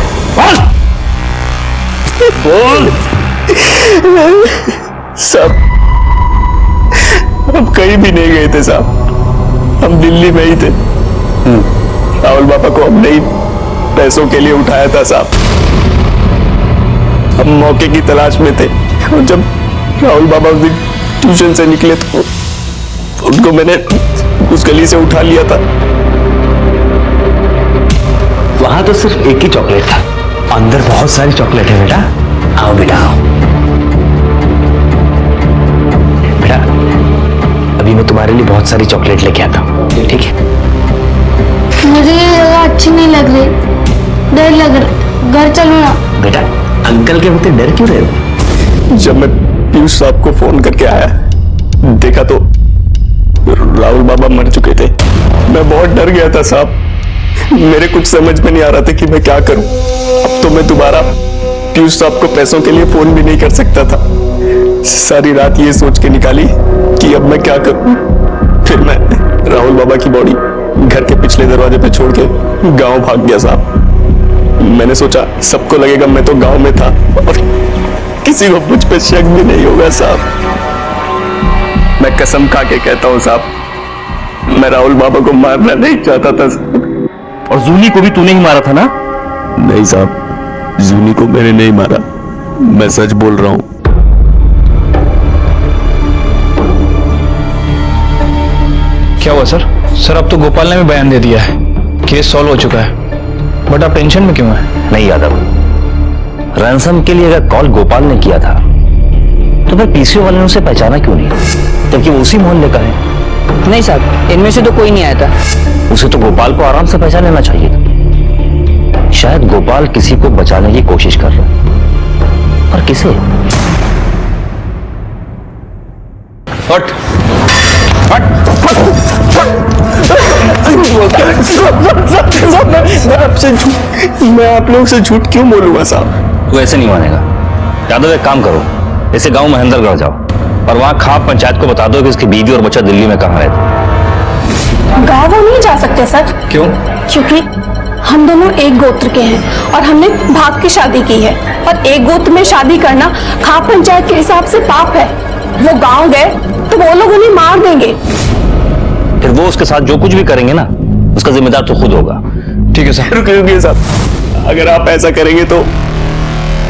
बोल। बोल। साहब हम कहीं भी नहीं गए थे साहब, हम दिल्ली में ही थे। राहुल बाबा को हमने ही पैसों के लिए उठाया था साहब। हम मौके की तलाश में थे और जब राहुल बाबा उस दिन ट्यूशन से निकले तो उनको मैंने उस गली से उठा लिया था। वहां तो सिर्फ एक ही चॉकलेट था, अंदर बहुत सारी चॉकलेट है बेटा। आओ बेटा आओ। बेटा अभी मैं तुम्हारे लिए बहुत सारी चॉकलेट लेके आता हूँ, ठीक है? मुझे ये जगह अच्छी नहीं लग रही, डर लग रहा, घर चलो ना। बेटा अंकल के होते डर क्यों रहे हो? जब मैं पीयूष साहब को फोन करके आया, देखा तो राहुल बाबा मर चुके थे। मैं बहुत डर गया था साहब, मेरे कुछ समझ में नहीं आ रहा था कि मैं क्या करूं। अब तो मैं दोबारा पीयूष साहब को पैसों के लिए फोन भी नहीं कर सकता था। सारी रात ये सोच के निकाली कि अब मैं क्या करूं। फिर मैं राहुल बाबा की बॉडी घर के पिछले दरवाजे पे छोड़ के गांव भाग गया साहब। मैंने सोचा सबको लगेगा मैं तो गांव में था और किसी को मुझ पे शक भी नहीं होगा साहब। मैं कसम खा के कहता हूं साहब, मैं राहुल बाबा को मारना नहीं चाहता था साहब। और जूनी को भी तूने ही मारा था ना? नहीं साहब, जूनी को मैंने नहीं मारा, मैं सच बोल रहा हूं। क्या हुआ सर? सर अब तो गोपाल ने भी बयान दे दिया है, केस सॉल्व हो चुका है। बट आप टेंशन में क्यों है? नहीं यादव, रैंसम के लिए अगर कॉल गोपाल ने किया था तो फिर पीसीओ वाले ने उसे पहचाना क्यों नहीं, जबकि वो उसी मोहल्ले का है? नहीं साहब, इनमें से तो कोई नहीं आया था। उसे तो गोपाल को आराम से पहचान लेना चाहिए था। शायद गोपाल किसी को बचाने की कोशिश कर रहा है, पर किसे? हट मैं आप लोगों से झूठ क्यों बोलूंगा साहब? तू ऐसे नहीं मानेगा। यादव एक काम करो, इसे गांव महेंद्रगढ़ जाओ और वहां खाप पंचायत को बता दो कि उसकी बीवी और बच्चा दिल्ली में कहाँ रहते। गाँव वो नहीं जा सकते सर। क्यों? क्योंकि हम दोनों एक गोत्र के हैं और हमने भाग की शादी की है, और एक गोत्र में शादी करना खाप पंचायत के हिसाब से पाप है। वो गांव गए तो वो लोग उन्हें मार देंगे। फिर वो उसके साथ जो कुछ भी करेंगे ना, उसका जिम्मेदार तो खुद होगा। ठीक है सर। रुकिए साहब, अगर आप ऐसा करेंगे तो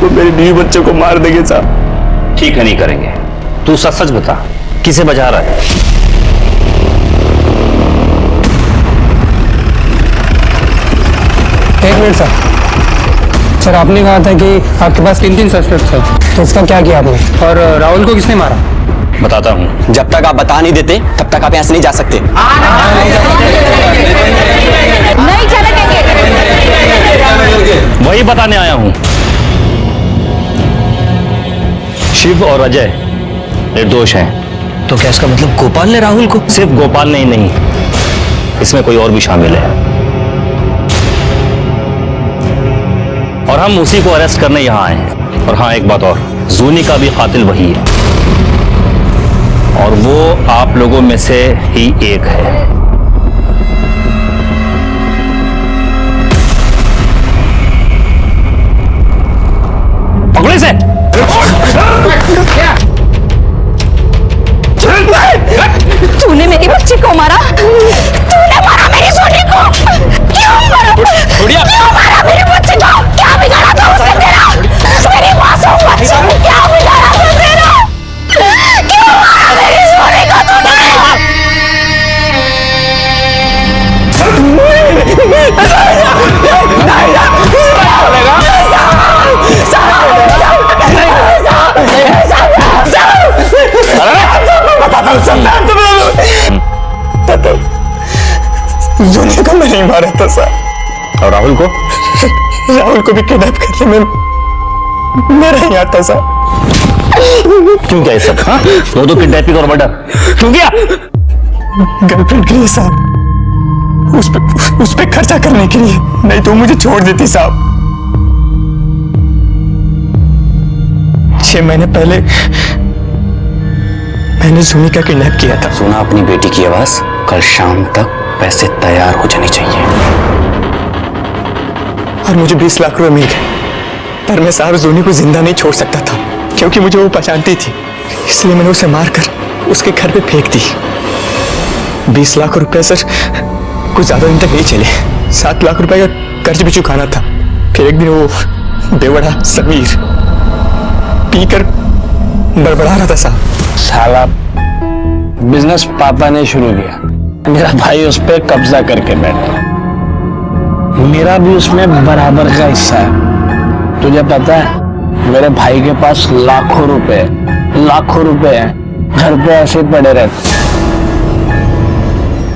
मेरे बीवी बच्चों को मार देंगे साहब। ठीक है, नहीं करेंगे। तू सच सच बता, किसे बचा रहा है? एक मिनट सर, आपने कहा था कि आपके पास 3 सस्पेक्ट है, तो इसका क्या किया आपने? और राहुल को किसने मारा? बताता हूं। जब तक आप बता नहीं देते तब तक आप यहाँ से नहीं जा सकते। नहीं चले देंगे। वही बताने आया हूं। शिव और अजय निर्दोष हैं। तो क्या इसका मतलब गोपाल ने राहुल को? सिर्फ गोपाल ने ही नहीं, इसमें कोई और भी शामिल है, और हम उसी को अरेस्ट करने यहां आए हैं। और हाँ, एक बात और, जूनी का भी कातिल वही है, और वो आप लोगों में से ही एक है। पुलिस है। तूने मेरी बच्ची को मारा, तूने मारा मेरी सोनी को, क्यों मारा? क्यों मारा मेरी बच्ची को? क्या बिगाड़ा था उसने तेरा? मेरी मासूम बच्ची को क्या बिगाड़ा था तेरा? क्यों मारा मेरी सोनी को तूने? जोनी को मैं नहीं मारा था सर। और राहुल को? राहुल को भी किडनैप करने में मेरा ही हाथ था सर। क्यों क्या ये सब? हाँ? वो तो किडनैपिंग और मर्डर क्यों किया? गर्लफ्रेंड के लिए साहब, उस पे खर्चा करने के लिए, नहीं तो मुझे छोड़ देती साहब। 6 महीने पहले मैंने सोनी का किडनैप किया था। सुना अपनी बेटी की आवाज? कल शाम तक पैसे तैयार हो जाने चाहिए। और मुझे 20 लाख रुपए मिल गए, पर मैं साहब जोनी को जिंदा नहीं छोड़ सकता था, क्योंकि मुझे वो पहचानती थी, इसलिए मैंने उसे मारकर उसके घर पे फेंक दी। 20 लाख रुपए सर कुछ ज्यादा दिन तक नहीं चले। 7 लाख रुपए का कर्ज भी चुकाना था। फिर एक दिन वो बेवड़ा समीर पीकर बड़बड़ा रहा था साहब। साला बिजनेस पापा ने शुरू किया, मेरा भाई उस पर कब्जा करके बैठा, मेरा भी उसमें बराबर का हिस्सा है। तुझे पता है मेरे भाई के पास लाखों रुपए हैं, घर पे ऐसे पड़े रहते।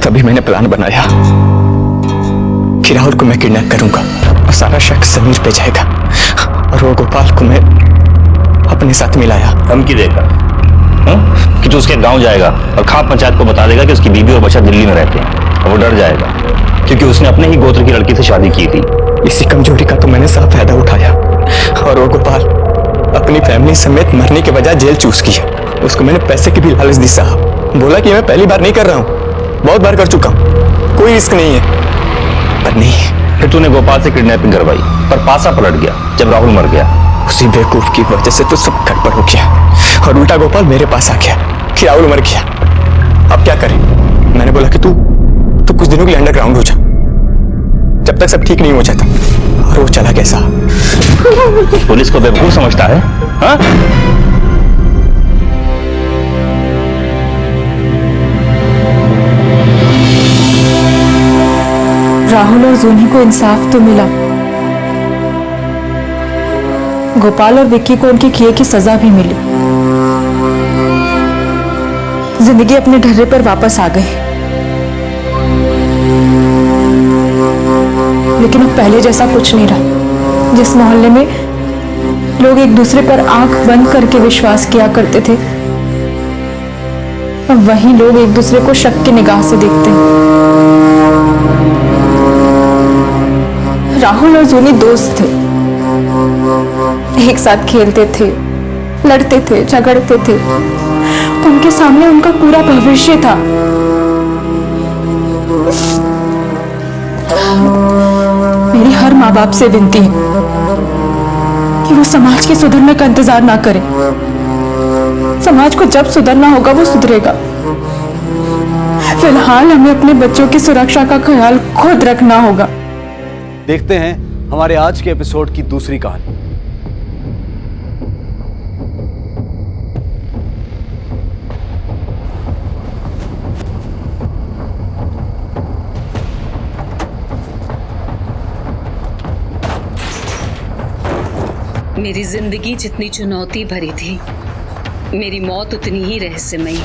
तभी मैंने प्लान बनाया कि राहुल को मैं किडनैप करूंगा और सारा शक समीर पे जाएगा, और वो गोपाल को मैं अपने साथ मिलाया। धमकी देगा कि तू उसके गांव जाएगा और खाप पंचायत को बता देगा कि उसकी बीवी और बच्चा दिल्ली में रहते हैं, और वो डर जाएगा क्योंकि उसने अपने ही गोत्र की लड़की से शादी की थी। इसी कमजोरी का तो मैंने साफ फायदा उठाया, और वो गोपाल अपनी फैमिली समेत मरने के बजाय जेल चूज किया। उसको मैंने पैसे की भी लालच दी साहब। बोला कि मैं पहली बार नहीं कर रहा हूँ, बहुत बार कर चुका हूँ, कोई रिस्क नहीं है। पर नहीं, फिर तूने गोपाल से किडनैपिंग करवाई, पर पासा पलट गया जब राहुल मर गया। उसी बेवकूफ की वजह से तो सब गड़बड़ हो गया, और उल्टा गोपाल मेरे पास आ गया कि राहुल मर गया, अब क्या करें? मैंने बोला कि तू कुछ दिनों के लिए अंडरग्राउंड हो जा, जब तक सब ठीक नहीं हो जाता, और वो चला गया साहब। पुलिस को बेवकूफ समझता है? हाँ? राहुल और जोनी को इंसाफ तो मिला, गोपाल और विक्की को उनके किए की सजा भी मिली। जिंदगी अपने ढर्रे पर वापस आ गई, लेकिन अब पहले जैसा कुछ नहीं रहा। जिस मोहल्ले में लोग एक दूसरे पर आंख बंद करके विश्वास किया करते थे, अब वही लोग एक दूसरे को शक की निगाह से देखते हैं। राहुल और जोनी दोस्त थे, एक साथ खेलते थे, लड़ते थे, झगड़ते थे, उनके सामने उनका पूरा भविष्य था। मेरी हर माँ बाप से विनती है कि वो समाज के सुधरने का इंतजार ना करें। समाज को जब सुधरना होगा वो सुधरेगा। फिलहाल हमें अपने बच्चों की सुरक्षा का ख्याल खुद रखना होगा। देखते हैं हमारे आज के एपिसोड की दूसरी कहानी। मेरी जिंदगी जितनी चुनौती भरी थी, मेरी मौत उतनी ही रहस्यमयी।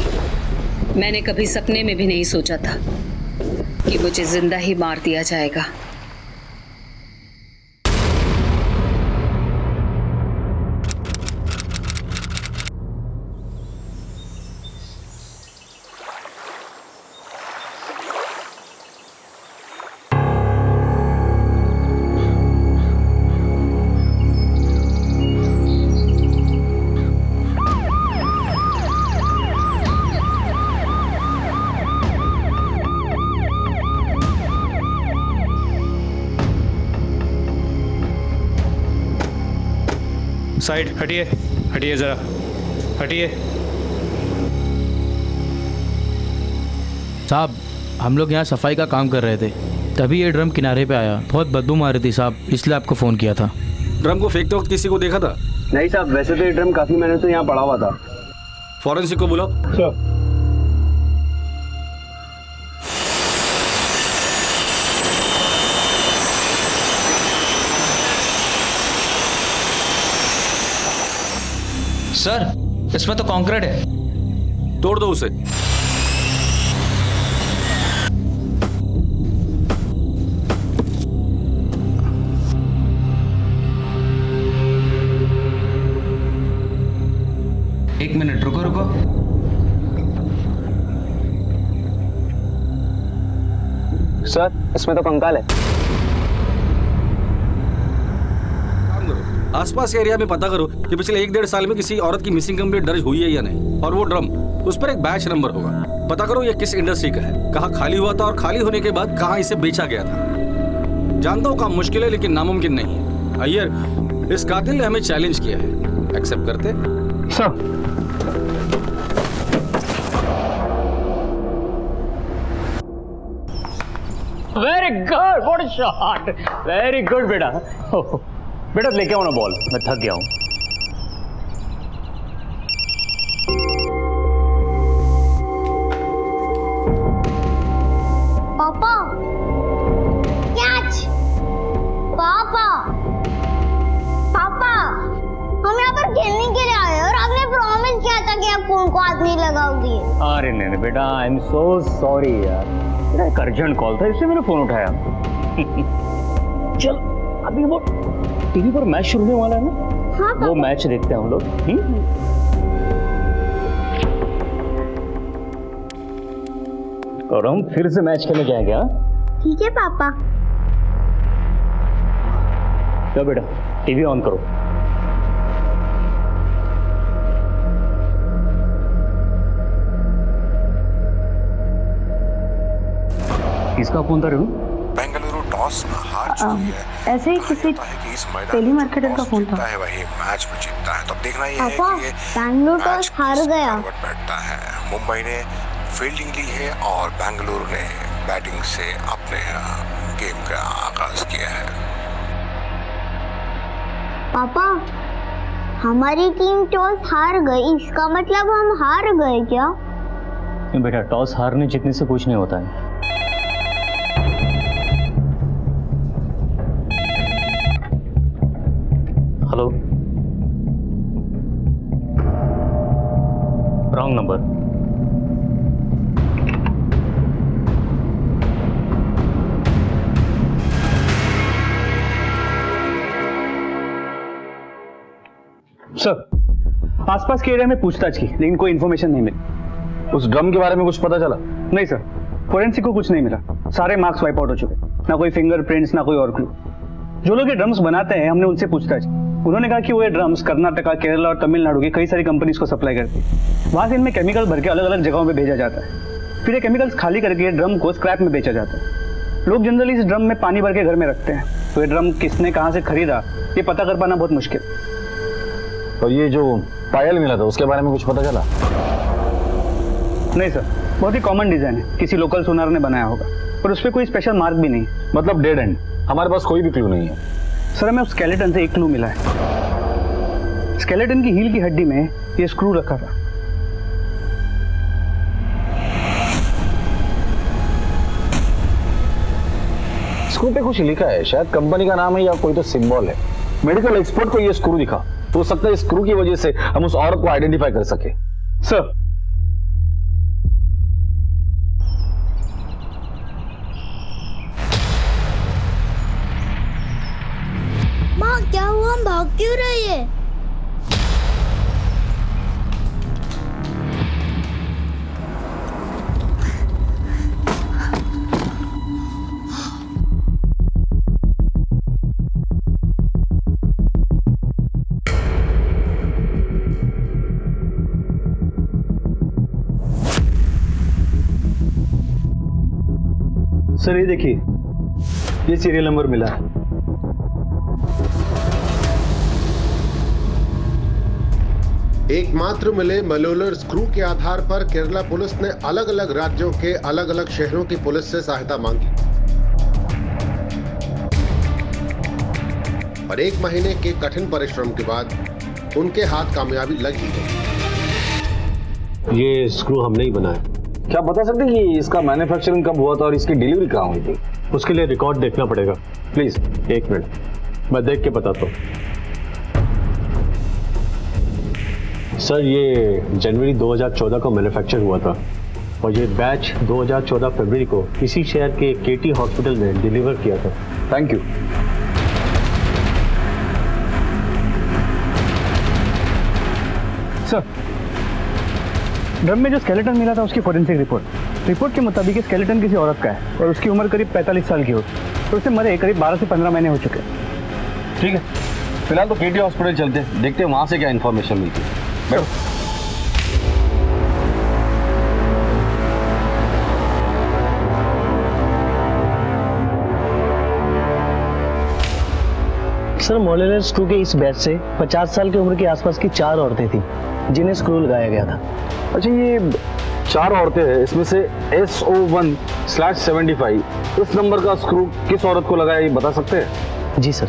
मैंने कभी सपने में भी नहीं सोचा था कि मुझे जिंदा ही मार दिया जाएगा। साइड हटिए, हटिए जरा, हटिए। साहब, हम लोग यहाँ सफाई का काम कर रहे थे, तभी ये ड्रम किनारे पे आया। बहुत बदबू मार रही थी साहब, इसलिए आपको फ़ोन किया था। ड्रम को फेंकते वक्त किसी को देखा था? नहीं साहब, वैसे तो ये ड्रम काफी महीनों से यहाँ पड़ा हुआ था। फॉरेंसिक को बुलाओ। सर, इसमें तो कंक्रीट है। तोड़ दो उसे। एक मिनट रुको रुको। सर, इसमें तो कंकाल है। काम करो, आसपास के एरिया में पता करो कि पिछले 1-1.5 साल में किसी औरत की मिसिंग कंप्लेंट दर्ज हुई है या नहीं। और वो ड्रम, उस पर एक बैच नंबर होगा। पता करो ये किस इंडस्ट्री का है, कहाँ खाली हुआ था और खाली होने के बाद कहाँ इसे बेचा गया था। जानता हूँ काम मुश्किल है, लेकिन नामुमकिन नहीं है। अय्यर, इस कातिल ने हमें चैलेंज किया है, एक्सेप्ट करते? Sir, very good, what a shot, very good बेटा। बेटा लेके आओ ना बॉल, मैं थक गया हूं। पापा, कैच! पापा, पापा, हम यहाँ पर खेलने के लिए आए हैं और आपने प्रॉमिस किया था कि आप फोन को हाथ नहीं लगाओगे। अरे नहीं बेटा, आई एम सो सॉरी यार, मेरा एक अर्जेंट कॉल था इसलिए मैंने फोन उठाया। चल, अभी वो टीवी पर मैच शुरू होने वाला है ना। हाँ, वो मैच देखते हैं हम लोग। और हम फिर से मैच खेलने जाएंगे। हाँ ठीक है पापा। तो बेटा टीवी ऑन करो। किसका फोन था रेणु? बेंगलुरु टॉस हार चुकी है। ऐसे ही किसी टेली मार्केटर का फोन था। वही मैच में जीतता है, तो अब देखना ये है पापा, कि ये बैंगलोर टॉस हार गया। बैठता है। मुंबई ने फील्डिंग ली है और बेंगलुरु ने बैटिंग से अपने गेम का आगाज किया है। पापा, हमारी टीम टॉस हार गई, इसका मतलब हम हार गए क्या? बेटा टॉस हारने जीतने से कुछ नहीं होता है। Hello, wrong number. सर, आसपास के एरिया में पूछताछ की लेकिन कोई इन्फॉर्मेशन नहीं मिली। उस ड्रम के बारे में कुछ पता चला? नहीं सर, फोरेंसिक को कुछ नहीं मिला। सारे मार्क्स वाइप आउट हो चुके, ना कोई फिंगरप्रिंट्स ना कोई और क्लू। जो लोग ये ड्रम्स बनाते हैं हमने उनसे पूछताछ की। उन्होंने कहा कि वो ये ड्रम्स कर्नाटका, केरला और तमिलनाडु की कई सारी कंपनीज को सप्लाई करती है। वहां से इनमें केमिकल भर के अलग अलग जगहों पे भेजा जाता है। फिर ये केमिकल्स खाली करके ये ड्रम को स्क्रैप में बेचा जाता है। लोग जनरली इस ड्रम में पानी भर के घर में रखते हैं, तो ये ड्रम किसने कहाँ से खरीदा ये पता कर पाना बहुत मुश्किल। और ये जो पायल मिला था उसके बारे में कुछ पता चला? नहीं सर, बहुत ही कॉमन डिजाइन है, किसी लोकल सुनार ने बनाया होगा, पर उस पर कोई स्पेशल मार्क भी नहीं। मतलब डेड एंड, हमारे पास कोई भी क्लू नहीं है। सर, हमें उस स्केलेटन से एक क्लू मिला है। स्केलेटन की हील की हड्डी में ये स्क्रू रखा था। स्क्रू पे कुछ लिखा है, शायद कंपनी का नाम है या कोई तो सिंबल है। मेडिकल एक्सपर्ट को ये स्क्रू दिखा, हो सकता है स्क्रू की वजह से हम उस औरत को आइडेंटिफाई कर सके। सर, माँ क्या हुआ, हम भाग क्यों रही है? सर ये देखिए, ये सीरियल नंबर मिला है। एकमात्र मिले मलोलर स्क्रू के आधार पर केरला पुलिस ने अलग अलग राज्यों के अलग अलग शहरों की पुलिस से सहायता मांगी और 1 महीने के कठिन परिश्रम के बाद उनके हाथ कामयाबी लग ही गई। ये स्क्रू हमने ही बनाया। क्या बता सकते हैं कि इसका मैन्युफैक्चरिंग कब हुआ था और इसकी डिलीवरी कहाँ हुई थी? उसके लिए रिकॉर्ड देखना पड़ेगा। प्लीज 1 मिनट, मैं देख के बताता हूँ। सर, ये जनवरी 2014 को मैन्युफैक्चर हुआ था और ये बैच 2014 फरवरी को इसी शहर के केटी हॉस्पिटल में डिलीवर किया था। Thank you. सर, ड्रम में जो स्केलेटन मिला था उसकी फोरेंसिक रिपोर्ट के मुताबिक स्केलेटन किसी औरत का है और उसकी उम्र करीब 45 साल की हो, तो उसे मरे करीब 12 से 15 महीने हो चुके हैं। ठीक है, फिलहाल तो केटी हॉस्पिटल चलते हैं, देखते हैं वहाँ से क्या इन्फॉर्मेशन मिलती है। सर, मोलेलर स्क्रू के इस बैच से 50 साल की उम्र के आसपास की 4 औरतें थीं जिन्हें स्क्रू लगाया गया था। अच्छा, ये 4 औरतें हैं, इसमें से SO1/75 इस नंबर का स्क्रू किस औरत को लगाया ये बता सकते हैं? जी सर।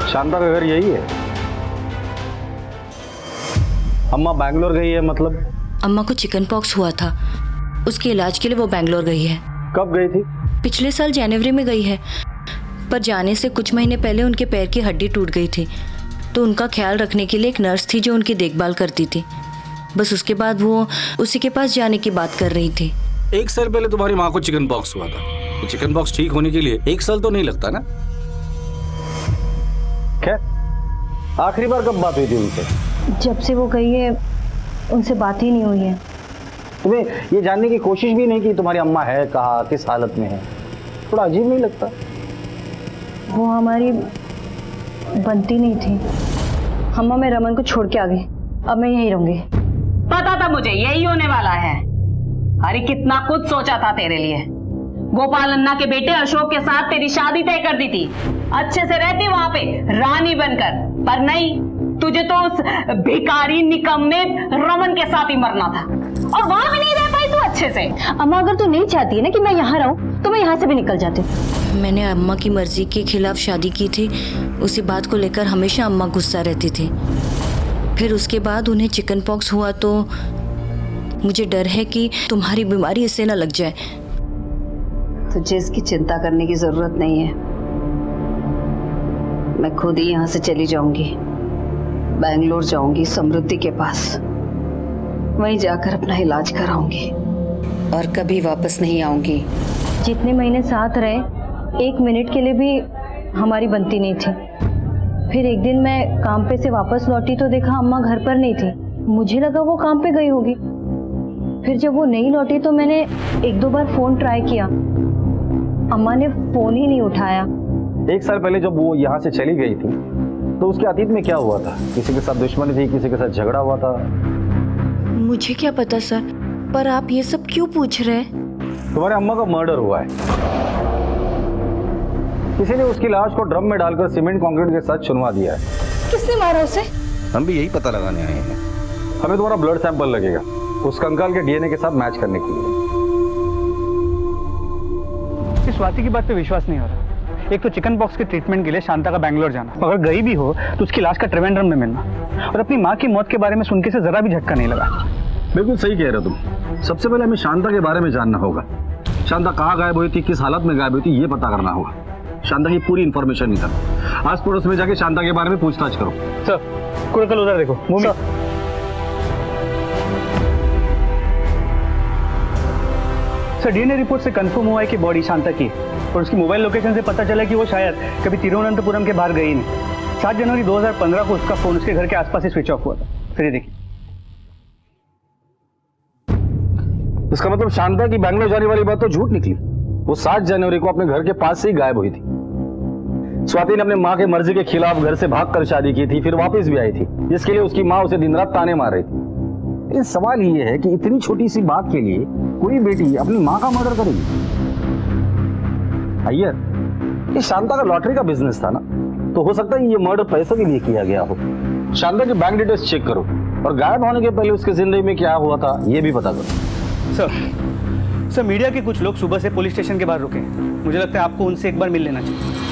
शांता का घर यही है? अम्मा बैंगलोर गई है मतलब? अम्मा को चिकन पॉक्स हुआ था, उसके इलाज के लिए वो बैंगलोर गई है। कब गई थी? पिछले साल जनवरी में गई है, पर जाने से कुछ महीने पहले उनके पैर की हड्डी टूट गई थी, तो उनका ख्याल रखने के लिए एक नर्स थी जो उनकी देखभाल करती थी। बस उसके बाद वो उसी के पास जाने की बात कर रही थी। 1 साल पहले तुम्हारी माँ को चिकन पॉक्स हुआ था। चिकन पॉक्स ठीक होने के लिए 1 साल तो नहीं लगता ना? खैर, आखिरी बार कब बात हुई थी उनसे? जब से वो गई है उनसे बात ही नहीं हुई है। तुम्हें ये जानने की कोशिश भी नहीं की तुम्हारी अम्मा है कहाँ, किस हालत में है? थोड़ा अजीब नहीं लगता? वो हमारी बनती नहीं थी। अम्मा, मैं रमन को छोड़ के आ गई, अब मैं यहीं रहूंगी। पता था मुझे यही होने वाला है। अरे कितना कुछ सोचा था तेरे लिए। गोपाल अन्ना के बेटे अशोक के साथ तेरी शादी तय कर दी थी, अच्छे से रहती वहां पे रानी बनकर, पर नहीं, तुझे तो उस भिखारी निकम्मे रमन के साथ ही मरना था और वहां भी नहीं रह पाई तू अच्छे से। अम्मा, अगर तू नहीं चाहती है ना कि मैं यहाँ रहूं तो मैं यहाँ से भी निकल जाती हूँ। मैंने अम्मा की मर्जी के खिलाफ शादी की थी, उसी बात को लेकर हमेशा अम्मा गुस्सा रहती थी। फिर उसके बाद उन्हें चिकन पॉक्स हुआ तो मुझे डर है कि तुम्हारी बीमारी इससे न लग जाए। तुझे इसकी चिंता करने की जरूरत नहीं है, मैं खुद ही यहाँ से चली जाऊंगी, बैंगलोर जाऊंगी समृद्धि के पास, वहीं जाकर अपना इलाज कराऊंगी और कभी वापस नहीं आऊंगी। जितने महीने साथ रहे, 1 मिनट के लिए भी हमारी बनती नहीं थी। फिर एक दिन मैं काम पे से वापस लौटी तो देखा अम्मा घर पर नहीं थी। मुझे लगा वो काम पे गई होगी। फिर जब वो नहीं लौटी तो मैंने 1-2 बार फोन ट्राई किया, अम्मा ने फोन ही नहीं उठाया। 1 साल पहले जब वो यहाँ से चली गई थी तो उसके अतीत में क्या हुआ था? किसी के साथ दुश्मनी थी, किसी के साथ झगड़ा हुआ था? मुझे क्या पता सर, पर आप ये सब क्यों पूछ रहे हैं? तुम्हारे अम्मा का मर्डर हुआ है, किसी ने उसकी लाश को ड्रम में डालकर सीमेंट कंक्रीट के साथ चुनवा दिया है। किसने मारा उसे? हम भी यही पता लगाने आए हैं। हमें तुम्हारा ब्लड सैंपल लगेगा उस कंकाल के डीएनए के साथ मैच करने के लिए। इस स्वाति की बात पे विश्वास नहीं हो रहा। एक तो चिकन पॉक्स के ट्रीटमेंट के लिए शांता का बैंगलोर जाना, अगर गई भी हो तो उसकी लाश का त्रिवेंद्रम में मिलना, और अपनी माँ की मौत के बारे में सुन के से जरा भी झटका नहीं लगा। बिल्कुल सही कह रहे हो तुम। सबसे पहले हमें शांता के बारे में जानना होगा। शांता कहाँ गायब हुई थी, किस हालत में गायब हुई थी, ये पता करना होगा। शांता की पूरी इंफॉर्मेशन निकालो। आस पड़ोस में जाके शांता के बारे में पूछताछ करो। सर, कुरकल उधर देखो, मुंह में। सर, डीएनए रिपोर्ट से कंफर्म हुआ है कि बॉडी शांता की, और उसकी मोबाइल लोकेशन से पता चला कि वो शायद कभी तिरुवनंतपुरम के बाहर गई नहीं। 7 जनवरी 2015 को उसका फोन उसके घर के आसपास ही स्विच ऑफ हुआ था। फिर ये देखिए, इसका मतलब शांता की बैंगलोर जाने वाली बात तो झूठ निकली। वो 7 जनवरी को अपने घर के पास से ही गायब हुई थी। स्वाति ने अपने माँ के मर्जी के खिलाफ घर से भागकर शादी की थी, फिर वापस भी आई थी, जिसके लिए उसकी माँ उसे दिन रात ताने मार रही थी। इस सवाल ये है कि इतनी छोटी सी बात के लिए कोई बेटी अपनी माँ का मर्डर करेगी? अय्यर, ये शांता का लॉटरी का बिजनेस था ना, तो हो सकता है ये मर्डर पैसे के लिए किया गया हो। शांता की बैंक डिटेल्स चेक करो और गायब होने के पहले उसके जिंदगी में क्या हुआ था ये भी पता करो। सर मीडिया के कुछ लोग सुबह से पुलिस स्टेशन के बाहर रुके हैं। मुझे लगता है आपको उनसे एक बार मिल लेना चाहिए।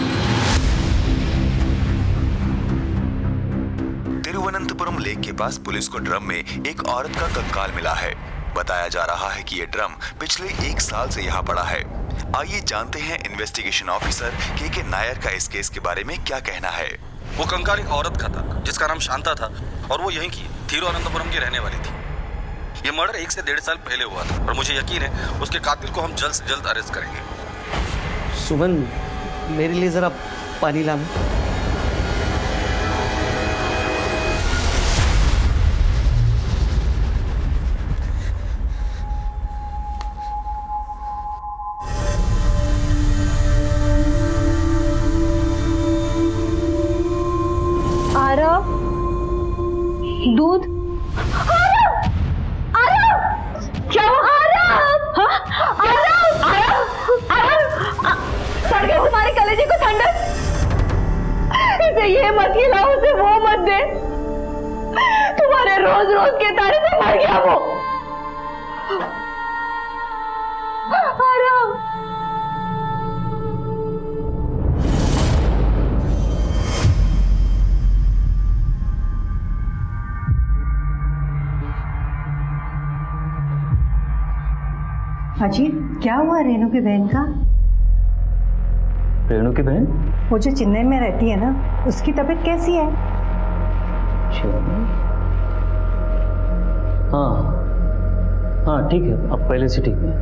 तिरुवनंतपुरम लेक के पास पुलिस को ड्रम में एक औरत का कंकाल मिला है। बताया जा रहा है कि ये ड्रम पिछले 1 साल से यहाँ पड़ा है। आइए जानते हैं इन्वेस्टिगेशन ऑफिसर के नायर का इस केस के बारे में क्या कहना है। वो कंकाल एक औरत का था जिसका नाम शांता था और वो यहीं की तिरुवनंतपुरम की रहने वाली थी। ये मर्डर 1 से 1.5 साल पहले हुआ था और मुझे यकीन है उसके कातिल को हम जल्द से जल्द अरेस्ट करेंगे। सुमन, मेरे लिए जरा पानी लाना। आरव, दूध। क्या सड़ गए तुम्हारे कलेजे को ठंडक। इसे ये मत खिलाओ, उसे वो मत दे। तुम्हारे रोज रोज के तारे से मर गया वो। आरव, अजी, क्या हुआ रेणु की बहन का? रेणु की बहन? वो जो चेन्नई में रहती है ना, उसकी तबीयत कैसी है? हाँ ठीक है, अब पहले से ठीक है।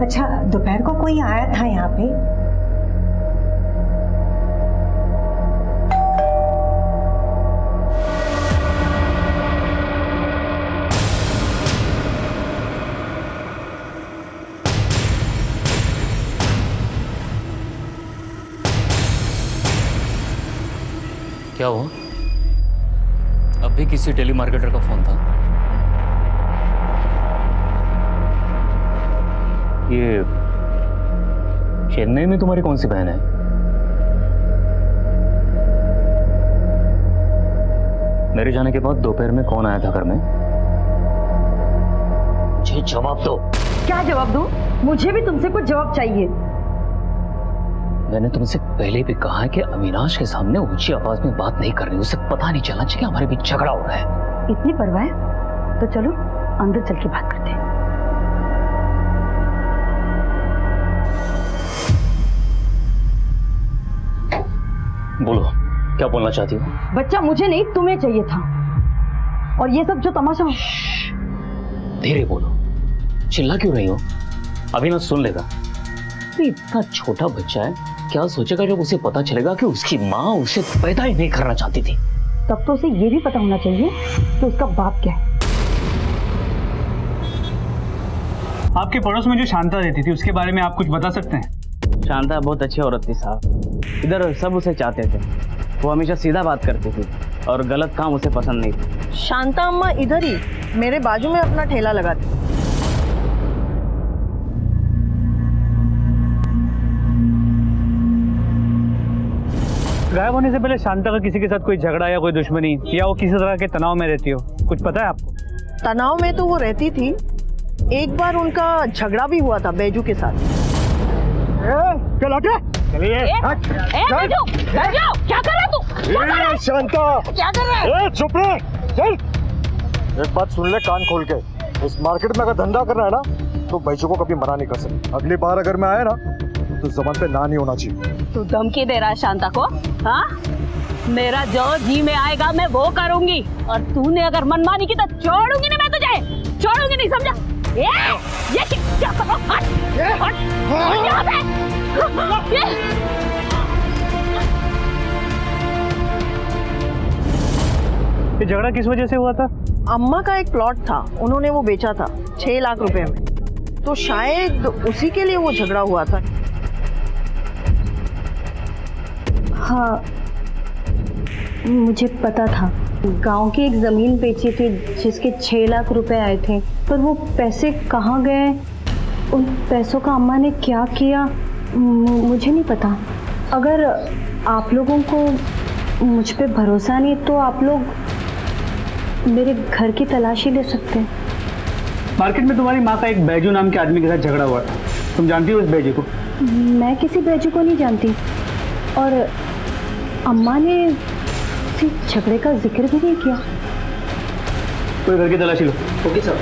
अच्छा, दोपहर को कोई आया था यहाँ पे? क्या हुआ? अब भी किसी टेलीमार्केटर का फोन था? ये चेन्नई में तुम्हारी कौन सी बहन है? मेरे जाने के बाद दोपहर में कौन आया था घर में? मुझे जवाब दो। क्या जवाब दूं? मुझे भी तुमसे कुछ जवाब चाहिए। मैंने तुमसे पहले भी कहा है कि अविनाश के सामने ऊंची आवाज में बात नहीं करनी। उसे पता नहीं चलना चाहिए हमारे बीच झगड़ा हो रहा है। इतनी परवाह है तो चलो अंदर चल के बात करते हैं। बोलो, क्या बोलना चाहती हो? बच्चा मुझे नहीं, तुम्हें चाहिए था। और ये सब जो तमाशा। धीरे बोलो, चिल्ला क्यों रही हो? अविनाश सुन लेगा। इतना छोटा बच्चा है, क्या सोचेगा जब उसे पता चलेगा कि उसकी माँ उसे पैदा ही नहीं करना चाहती थी? तब तो उसे ये भी पता होना चाहिए कि उसका बाप क्या है। आपके पड़ोस में जो शांता रहती थी उसके बारे में आप कुछ बता सकते हैं? शांता बहुत अच्छी औरत थी साहब। इधर सब उसे चाहते थे। वो हमेशा सीधा बात करती थी और गलत काम उसे पसंद नहीं था। शांता अम्मा इधर ही मेरे बाजू में अपना ठेला लगाती। गायब होने से पहले शांता का किसी के साथ कोई झगड़ा या कोई दुश्मनी या वो किसी तरह के तनाव में रहती हो, कुछ पता है आपको? तनाव में तो वो रहती थी। एक बार उनका झगड़ा भी हुआ था बैजू के साथ। चलिए क्या कर रहा तू? शांता, क्या कर रहा है? चुप रहे, चल। एक बात सुन ले कान खोल के, इस मार्केट में अगर धंधा करना है ना तो बैजू को कभी मना नहीं कर सकते। अगली बार अगर मैं आया ना तो जबान पे ना नहीं होना चाहिए। तू धमकी दे रहा है शांता को? हाँ, मेरा जो जी में आएगा मैं वो करूंगी और तूने अगर मनमानी की तो छोड़ूंगी नहीं मैं तुझे, छोड़ूंगी नहीं, समझा? ये क्या करो? हट, हट, हट यहाँ पे। ये झगड़ा किस वजह से हुआ था? अम्मा का एक प्लॉट था, उन्होंने वो बेचा था 6 लाख रुपए में, तो शायद उसी के लिए वो झगड़ा हुआ था। हाँ, मुझे पता था। गांव की एक ज़मीन बेची थी जिसके 6 लाख रुपए आए थे, पर वो पैसे कहाँ गए, उन पैसों का अम्मा ने क्या किया, मुझे नहीं पता। अगर आप लोगों को मुझ पे भरोसा नहीं तो आप लोग मेरे घर की तलाशी ले सकते हैं। मार्केट में तुम्हारी माँ का एक बैजू नाम के आदमी के साथ झगड़ा हुआ था, तुम जानती हो उस बैजू को? मैं किसी बैजू को नहीं जानती, और अम्मा ने किसी झगड़े का जिक्र भी नहीं किया। कोई घर की तलाशी लो। Okay sir.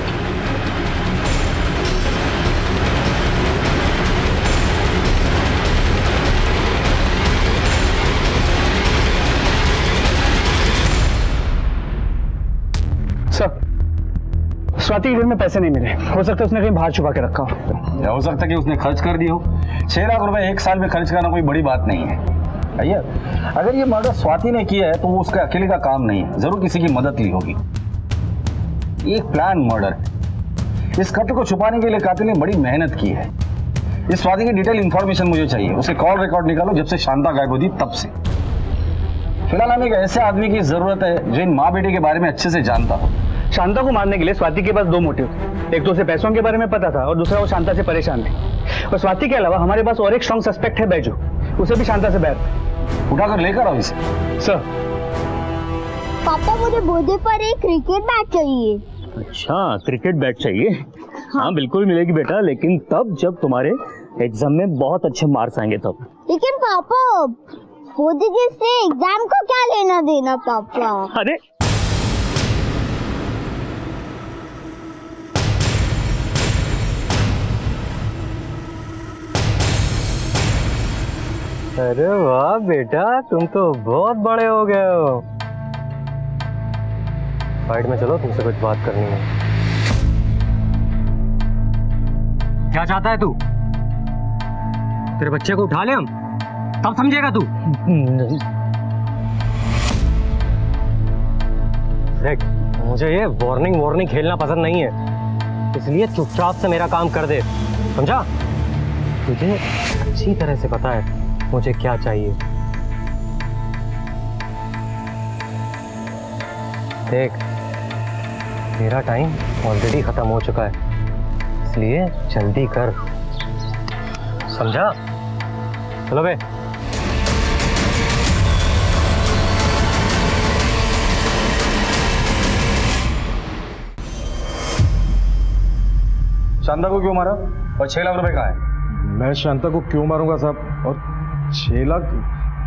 सर, स्वाति के घर में पैसे नहीं मिले, हो सकता है उसने कहीं बाहर छुपा के रखा हो। या हो सकता है कि उसने खर्च कर दिया हो। 6 लाख रुपए एक साल में खर्च करना कोई बड़ी बात नहीं है भैया। अगर ये मर्डर स्वाति ने किया है तो वो उसका अकेले का काम नहीं है, जरूर किसी की मदद ली होगी। एक प्लान मर्डर है। इस कत्ल को छुपाने के लिए कातिल ने बड़ी मेहनत की है। इस स्वाति की डिटेल इंफॉर्मेशन मुझे चाहिए। उसे कॉल रिकॉर्ड निकालो जब से शांता गायब हुई तब से। फिलहाल हमें एक ऐसे आदमी की जरूरत है जो इन माँ बेटे के बारे में अच्छे से जानता हो। शांता को मारने के लिए स्वाति के पास 2 मोटिव थे। एक तो उसे पैसों के बारे में पता था और दूसरा वो शांता से परेशान थी। और स्वाति के अलावा हमारे पास और एक स्ट्रॉन्ग सस्पेक्ट है बैजू, उसे भी शांता से बैर। उठाकर लेकर आओ इसे। सर। पापा मुझे बर्थडे पर एक क्रिकेट बैट चाहिए। अच्छा, क्रिकेट बैट चाहिए? हाँ बिल्कुल मिलेगी बेटा, लेकिन तब जब तुम्हारे एग्जाम में बहुत अच्छे मार्क्स आएंगे तब। लेकिन पापा बर्थडे से एग्जाम को क्या लेना देना पापा? अरे अरे वाह बेटा, तुम तो बहुत बड़े हो गए हो। साइड में चलो, तुमसे कुछ बात करनी है। क्या चाहता है तू? तेरे बच्चे को उठा ले हम, तब समझेगा तू। देख, मुझे ये वार्निंग खेलना पसंद नहीं है, इसलिए चुपचाप से मेरा काम कर दे, समझा? तुझे अच्छी तरह से पता है मुझे क्या चाहिए। देख, मेरा टाइम ऑलरेडी खत्म हो चुका है, इसलिए जल्दी कर, समझा? चलो बे। शांता को क्यों मारा और 6 लाख रुपए कहाँ है? मैं शांता को क्यों मारूंगा साहब, और 6 लाख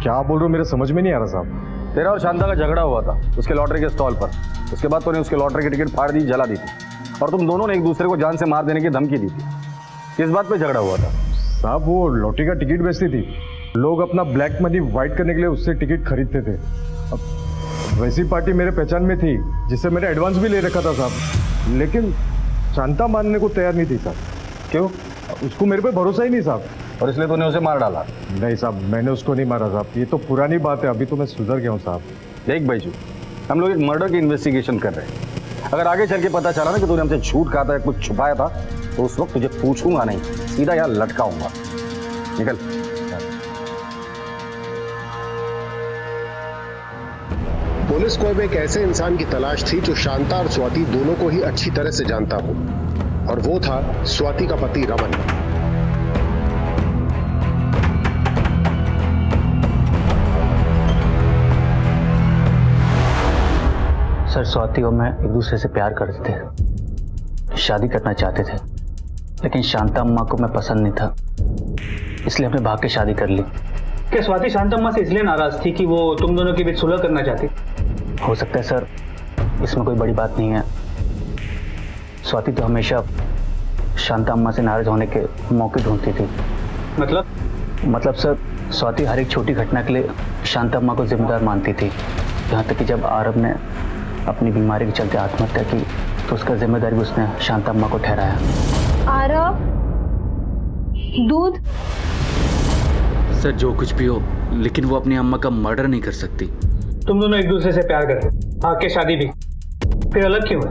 क्या बोल रहे हो, मेरे समझ में नहीं आ रहा साहब। तेरा और शांता का झगड़ा हुआ था उसके लॉटरी के स्टॉल पर। उसके बाद तूने उसके लॉटरी की टिकट फाड़ दी, जला दी थी, और तुम दोनों ने एक दूसरे को जान से मार देने की धमकी दी थी। किस बात पे झगड़ा हुआ था? साहब वो लॉटरी का टिकट बेचती थी, लोग अपना ब्लैक मनी वाइट करने के लिए उससे टिकट खरीदते थे। अब वैसी पार्टी मेरे पहचान में थी जिससे मैंने एडवांस भी ले रखा था साहब, लेकिन शांता मानने को तैयार नहीं थी साहब। क्यों? उसको मेरे पे भरोसा ही नहीं साहब, और इसलिए तूने उसे मार डाला? नहीं साहब, मैंने उसको नहीं मारा साहब, ये तो पुरानी बात है, अभी तो मैं सुधर गया हूँ साहब। देख भाईजू, हम लोग एक मर्डर की इन्वेस्टिगेशन कर रहे हैं। अगर आगे चल के पता चला ना कि तूने हमसे झूठ कहा था या कुछ छुपाया था, तो उस वक्त तुझे पूछूंगा नहीं, सीधा यहाँ लटकाऊंगा। निकल। पुलिस को अब एक ऐसे इंसान की तलाश थी जो शांता और स्वाति दोनों को ही अच्छी तरह से जानता हो, और वो था स्वाति का पति रमन। सर, स्वाति और मैं एक दूसरे से प्यार करते थे, शादी करना चाहते थे, लेकिन शांता अम्मा को मैं पसंद नहीं था, इसलिए हमने भाग के शादी कर ली। क्या स्वाति शांता अम्मा से इसलिए नाराज थी कि वो तुम दोनों के बीच सुलह करना चाहती? हो सकता है सर, इसमें कोई बड़ी बात नहीं है। स्वाति तो हमेशा शांता अम्मा से नाराज होने के मौके ढूंढती थी। मतलब सर, स्वाति हर एक छोटी घटना के लिए शांता अम्मा को जिम्मेदार मानती थी, यहाँ तक कि जब आरब ने अपनी बीमारी के चलते आत्महत्या की तो उसका जिम्मेदारी भी उसने शांता अम्मा को ठहराया। आरब, दूध? सर जो कुछ भी हो, लेकिन वो अपनी अम्मा का मर्डर नहीं कर सकती। तुम दोनों एक दूसरे से प्यार करते, आके शादी भी, फिर अलग क्यों हुए?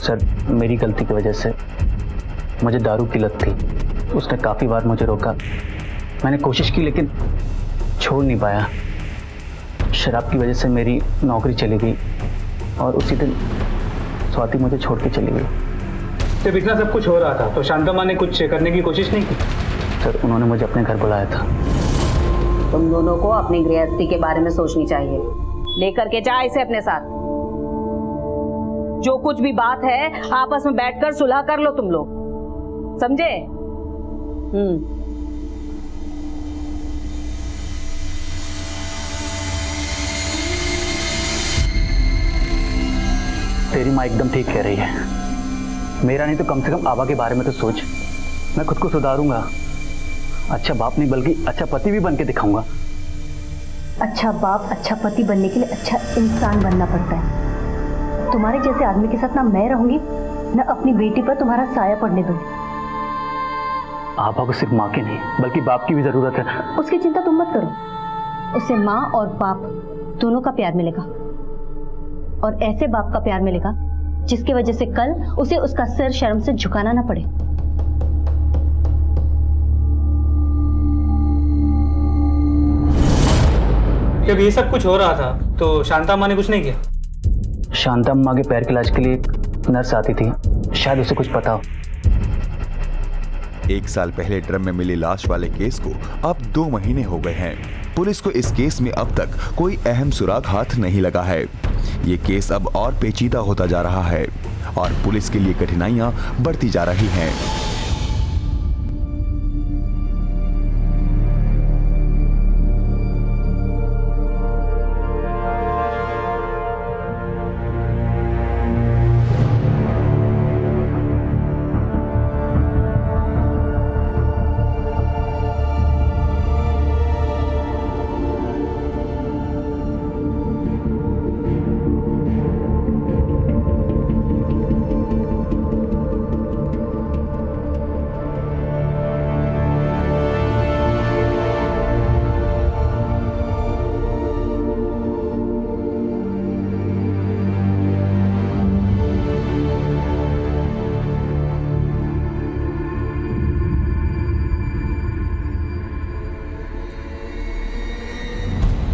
सर, मेरी गलती की वजह से मुझे दारू की लत थी, उसने काफ़ी बार मुझे रोका, मैंने कोशिश की, लेकिन छोड़ नहीं पाया। शराब की वजह से मेरी नौकरी चली गई और उसी दिन स्वाति मुझे छोड़ के चली गई। जब इतना सब कुछ हो रहा था तो शांता माँ ने कुछ करने की कोशिश नहीं की? सर, उन्होंने मुझे अपने घर बुलाया था। तुम दोनों को अपनी गृहस्थी के बारे में सोचनी चाहिए। लेकर के जा इसे अपने साथ। जो कुछ भी बात है आपस में बैठकर सुलह कर लो तुम लोग, समझे? तेरी माँ एकदम ठीक कह रही है। मेरा नहीं तो कम से कम आबा के बारे में तो सोच। मैं खुद को सुधारूंगा। अच्छा बाप नहीं बल्कि अच्छा पति भी बन के दिखाऊंगा। अच्छा बाप, अच्छा पति बनने के लिए अच्छा इंसान बनना पड़ता है। तुम्हारे जैसे आदमी के साथ ना मैं रहूंगी ना अपनी बेटी पर तुम्हारा साया पड़ने दूंगी। आबा को सिर्फ माँ की नहीं बल्कि बाप की भी जरूरत है। उसकी चिंता तुम मत करो, उसे माँ और बाप दोनों का प्यार मिलेगा, और ऐसे बाप का प्यार मिलेगा जिसकी वजह से कल उसे उसका सिर शर्म से झुकाना ना पड़े। जब ये सब कुछ हो रहा था तो शांता माँ ने कुछ नहीं किया? शांता अम्मा के पैर के इलाज के लिए एक नर्स आती थी, शायद उसे कुछ पता हो। 1 साल पहले ड्रम में मिली लाश वाले केस को अब 2 महीने हो गए हैं। पुलिस को इस केस में अब तक कोई अहम सुराग हाथ नहीं लगा है। ये केस अब और पेचीदा होता जा रहा है और पुलिस के लिए कठिनाइयां बढ़ती जा रही हैं।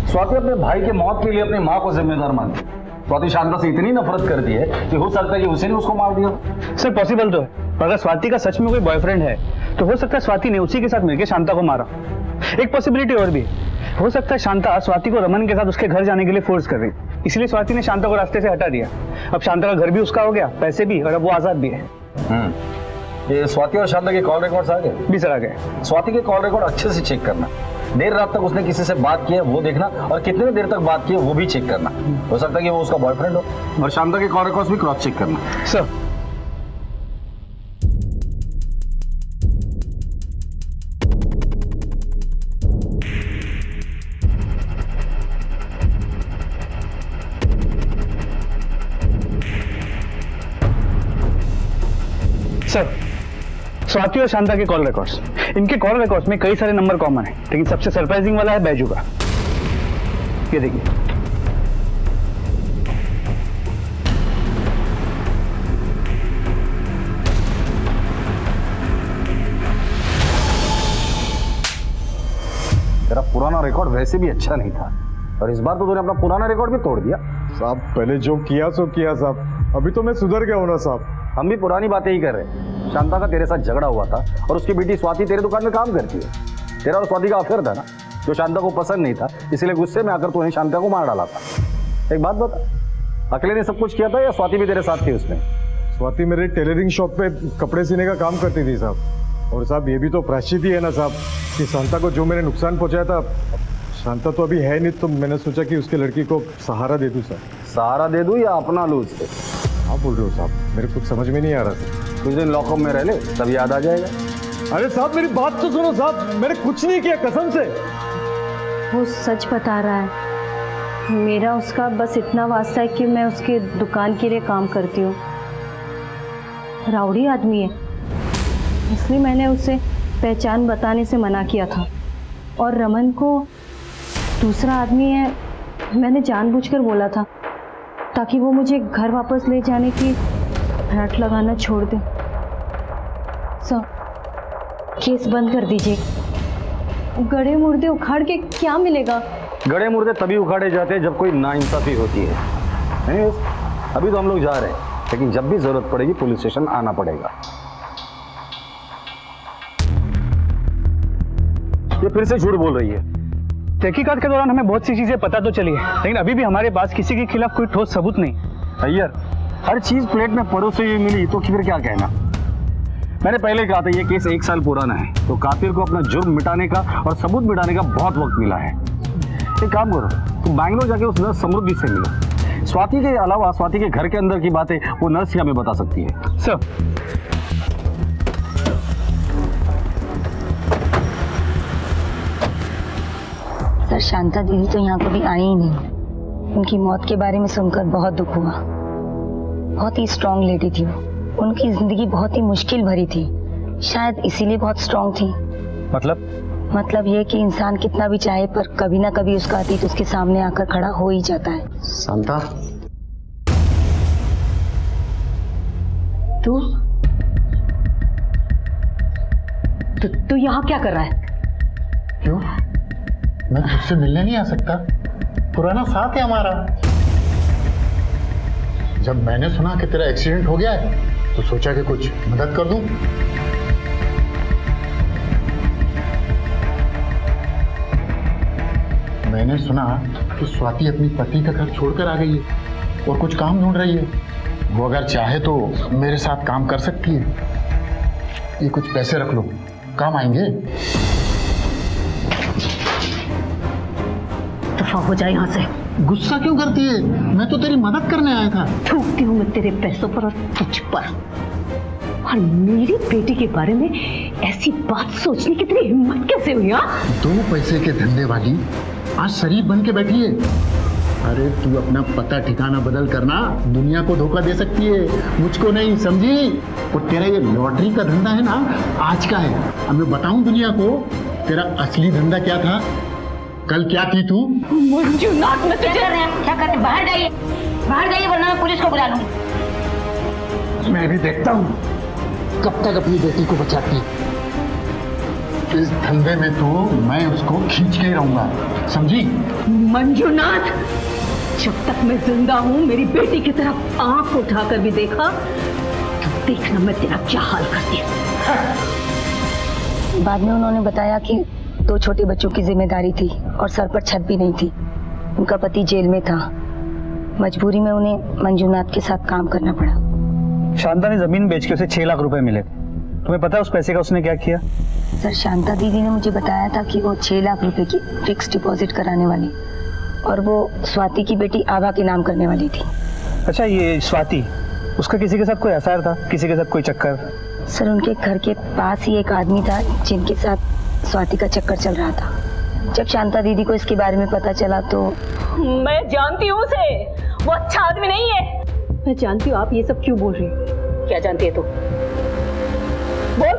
स्वाति अपने भाई के मौत के लिए अपनी माँ को जिम्मेदार मानती है। स्वाति शांता से इतनी नफरत करती है कि हो सकता है कि उसी ने उसको मार दिया। सर पॉसिबल तो है, पर अगर स्वाति का सच में कोई बॉयफ्रेंड है तो हो सकता है स्वाति ने उसी के साथ मिलकर शांता को मारा। एक पॉसिबिलिटी और भी हो सकता है, शांता स्वाति को रमन के साथ उसके घर जाने के लिए फोर्स कर रही, इसलिए स्वाति ने शांता को रास्ते से हटा दिया। अब शांता का घर भी उसका हो गया, पैसे भी, और अब वो आजाद भी है। ये स्वाति और शांता के कॉल रिकॉर्ड्स आ गए? भी सर आ गए। स्वाति के कॉल रिकॉर्ड अच्छे से चेक करना। देर रात तक उसने किसी से बात की है वो देखना, और कितने देर तक बात की है वो भी चेक करना। हो सकता है कि वो उसका बॉयफ्रेंड हो। और शांता के कॉल रिकॉर्ड्स भी क्रॉस चेक करना। सर सर स्वाति और शांता के कॉल रिकॉर्ड्स, इनके कॉल रिकॉर्ड्स में कई सारे नंबर कॉमन है, लेकिन सबसे सरप्राइजिंग वाला है बैजू का। ये देखिए, तेरा पुराना रिकॉर्ड वैसे भी अच्छा नहीं था, और इस बार तो तूने अपना पुराना रिकॉर्ड भी तोड़ दिया। साहब पहले जो किया सो किया साहब, अभी तो मैं सुधर गया हूं ना साहब। हम भी पुरानी बातें ही कर रहे हैं। शांता का तेरे साथ झगड़ा हुआ था और उसकी बेटी स्वाति तेरे दुकान में काम करती है। तेरा और स्वाति का अफेयर था ना, जो शांता को पसंद नहीं था, इसलिए गुस्से में आकर तूने शांता को मार डाला था। एक बात बता, अकेले ने सब कुछ किया था या स्वाति भी तेरे साथ थी उसमें? स्वाति मेरे टेलरिंग शॉप पे कपड़े सीने का काम करती थी साहब। और साहब ये भी तो प्रायश्चित ही है ना साहब कि शांता को जो मैंने नुकसान पहुंचाया था, शांता तो अभी है नहीं, तो मैंने सोचा कि उसके लड़की को सहारा दे दूं सर। सहारा दे दूं या अपना लूं उससे? आप बोल रहे हो साहब, मेरे कुछ समझ में नहीं आ रहा सर। कुछ दिन लॉकअप में रह ले, तब याद आ जाएगा। अरे साहब मेरी बात तो सुनो साहब, मैंने कुछ नहीं किया कसम से। वो सच बता रहा है। मेरा उसका बस इतना वास्ता है कि मैं उसके दुकान के लिए काम करती हूँ। राउडी आदमी है, इसलिए मैंने उसे पहचान बताने से मना किया था। और रमन को दूसरा आदमी है, मैंने जानबूझकर बोला था ताकि वो मुझे घर वापस ले जाने की रट लगाना छोड़ दे। सर केस बंद कर दीजिए गड़े मुर्दे उखाड़ के क्या मिलेगा? गड़े मुर्दे तभी उखाड़े जाते हैं जब कोई नाइंसाफी होती है। नहीं, अभी तो हम लोग जा रहे हैं, लेकिन जब भी जरूरत पड़ेगी पुलिस स्टेशन आना पड़ेगा। ये फिर से झूठ बोल रही है। तहकीकात के दौरान हमें बहुत सी चीजें पता तो चली है, लेकिन अभी भी हमारे पास किसी के खिलाफ कोई ठोस सबूत नहीं। अय्यर, हर चीज प्लेट में परोसे हुई मिली तो फिर क्या कहना। मैंने पहले कहा था ये केस 1 साल पुराना है, तो कातिल को अपना जुर्म मिटाने का और सबूत मिटाने का बहुत वक्त मिला है। एक काम करो, तुम बैंगलोर जाके उस नर्स समृद्धि से मिलो। स्वाति के अलावा स्वाति के घर के अंदर की बातें वो नर्स ही हमें बता सकती है। सर, सर शांता दीदी तो यहाँ कभी आई ही नहीं। उनकी मौत के बारे में सुनकर बहुत दुख हुआ। बहुत ही स्ट्रांग लेडी थी वो। उनकी जिंदगी बहुत ही मुश्किल भरी थी, शायद इसीलिए बहुत स्ट्रांग थी। मतलब ये कि इंसान कितना भी चाहे पर कभी ना कभी उसका अतीत उसके सामने आकर खड़ा हो ही जाता है। शांता, तू यहाँ क्या कर रहा है? क्यों? मैं तुझसे मिलने नहीं आ सकता? पुराना साथ है हमारा। जब मैंने सुना कि तेरा एक्सीडेंट हो गया है तो सोचा कि कुछ मदद कर दूं। मैंने सुना कि स्वाति अपनी पति का घर छोड़कर आ गई है और कुछ काम ढूंढ रही है। वो अगर चाहे तो मेरे साथ काम कर सकती है। ये कुछ पैसे रख लो, काम आएंगे। दफा हो जाए यहाँ से। गुस्सा क्यों करती है? मैं तो तेरी मदद करने आया था। थूकती हूँ मैं तेरे पैसों पर और तुझ पर। और मेरी बेटी के बारे में ऐसी बात सोचने की तेरी हिम्मत कैसे हुई? 2 पैसे के धंधे वाली आज शरीफ बन के बैठी है। अरे तू अपना पता ठिकाना बदल करना दुनिया को धोखा दे सकती है, मुझको नहीं, समझी? और तेरा ये लॉटरी का धंधा है ना, आज का है। अब मैं बताऊं दुनिया को तेरा असली धंधा क्या था? कल क्या थी तू? मंजुनाथ, मैं तुझे क्या करते? बाहर जाइए वरना मैं पुलिस को बुला लूंगी। मैं भी देखता हूँ कब तक अपनी बेटी को बचाती। इस धंधे में तो मैं उसको खींच के ही रहूंगा, समझी? मंजुनाथ, जब तक मैं जिंदा हूँ मेरी बेटी की तरफ आंख उठाकर भी देखा तो देखना मैं तेरा क्या हाल करती हूँ। बाद में उन्होंने बताया कि 2 छोटे बच्चों की जिम्मेदारी थी और सर पर छत भी नहीं थी। उनका पति जेल में था। मजबूरी में उन्हें मंजुनाथ के साथ काम करना पड़ा। शांता ने जमीन बेच के उसे 6 लाख रुपए मिले। तुम्हें पता है उस पैसे का उसने क्या किया? सर शांता दीदी ने मुझे बताया था कि वो 6 लाख रुपए की फिक्स डिपॉजिट कराने वाली और वो स्वाति की बेटी आभा के नाम करने वाली थी। अच्छा, ये स्वाति, उसका किसी के साथ कोई अफेयर था? किसी के साथ कोई चक्कर? सर उनके घर के पास ही एक आदमी था जिनके साथ स्वाति का चक्कर चल रहा था। जब शांता दीदी को इसके बारे में पता चला तो मैं जानती हूँ उसे, वो अच्छा आदमी नहीं है। मैं जानती हूँ आप ये सब क्यों बोल रही हो। क्या जानती है तू? बोल,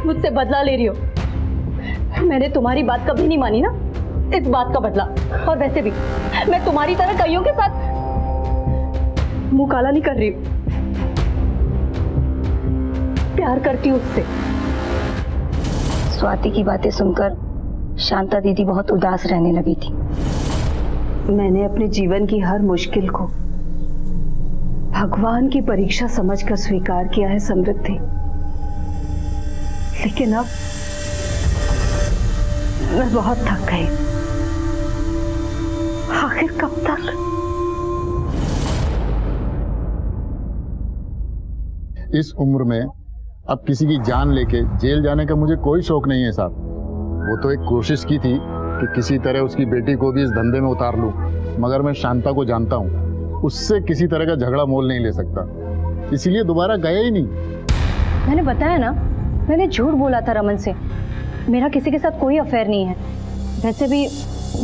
मुझसे बदला ले रही हो। मैंने तुम्हारी बात कभी नहीं मानी ना, इस बात का बदला। और वैसे भी मैं तुम्हारी तरह कईयों के साथ मुंह काला नहीं कर रही हूँ। प्यार करती हूँ उससे। स्वाति की बातें सुनकर शांता दीदी बहुत उदास रहने लगी थी। मैंने अपने जीवन की हर मुश्किल को भगवान की परीक्षा समझकर स्वीकार किया है समृद्धि, लेकिन अब मैं बहुत थक गई। आखिर कब तक? इस उम्र में अब किसी की जान लेके जेल जाने का मुझे कोई शौक नहीं है साहब। वो तो एक कोशिश की थी कि किसी तरह उसकी बेटी को भी इस धंधे में उतार लूं, मगर मैं शांता को जानता हूँ, उससे किसी तरह का झगड़ा मोल नहीं ले सकता, इसीलिए दोबारा गया ही नहीं। मैंने बताया ना, मैंने झूठ बोला था रमन से। मेरा किसी के साथ कोई अफेयर नहीं है। वैसे भी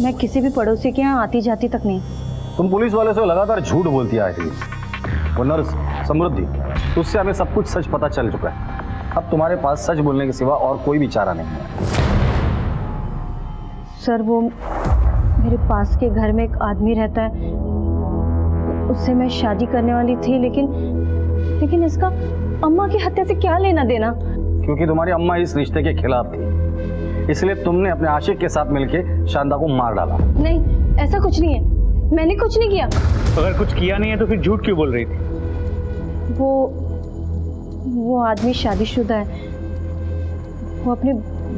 मैं किसी भी पड़ोसी के यहाँ आती जाती तक नहीं। तुम पुलिस वाले से लगातार झूठ बोलती आई थी। वो नर्स समृद्धि, उससे हमें सब कुछ सच पता चल चुका है। अब तुम्हारे पास सच बोलने के सिवा और कोई भी चारा नहीं है। सर वो मेरे पास के घर में एक आदमी रहता है, उससे मैं शादी करने वाली थी, लेकिन इसका अम्मा की हत्या से क्या लेना देना? क्योंकि तुम्हारी अम्मा इस रिश्ते के खिलाफ थी। इसलिए तुमने अपने आशिक के साथ मिलके शांता को मार डाला। नहीं, ऐसा कुछ नहीं है, मैंने कुछ नहीं किया। अगर कुछ किया नहीं है तो फिर झूठ क्यों बोल रही थी? वो आदमी शादीशुदा है, वो अपने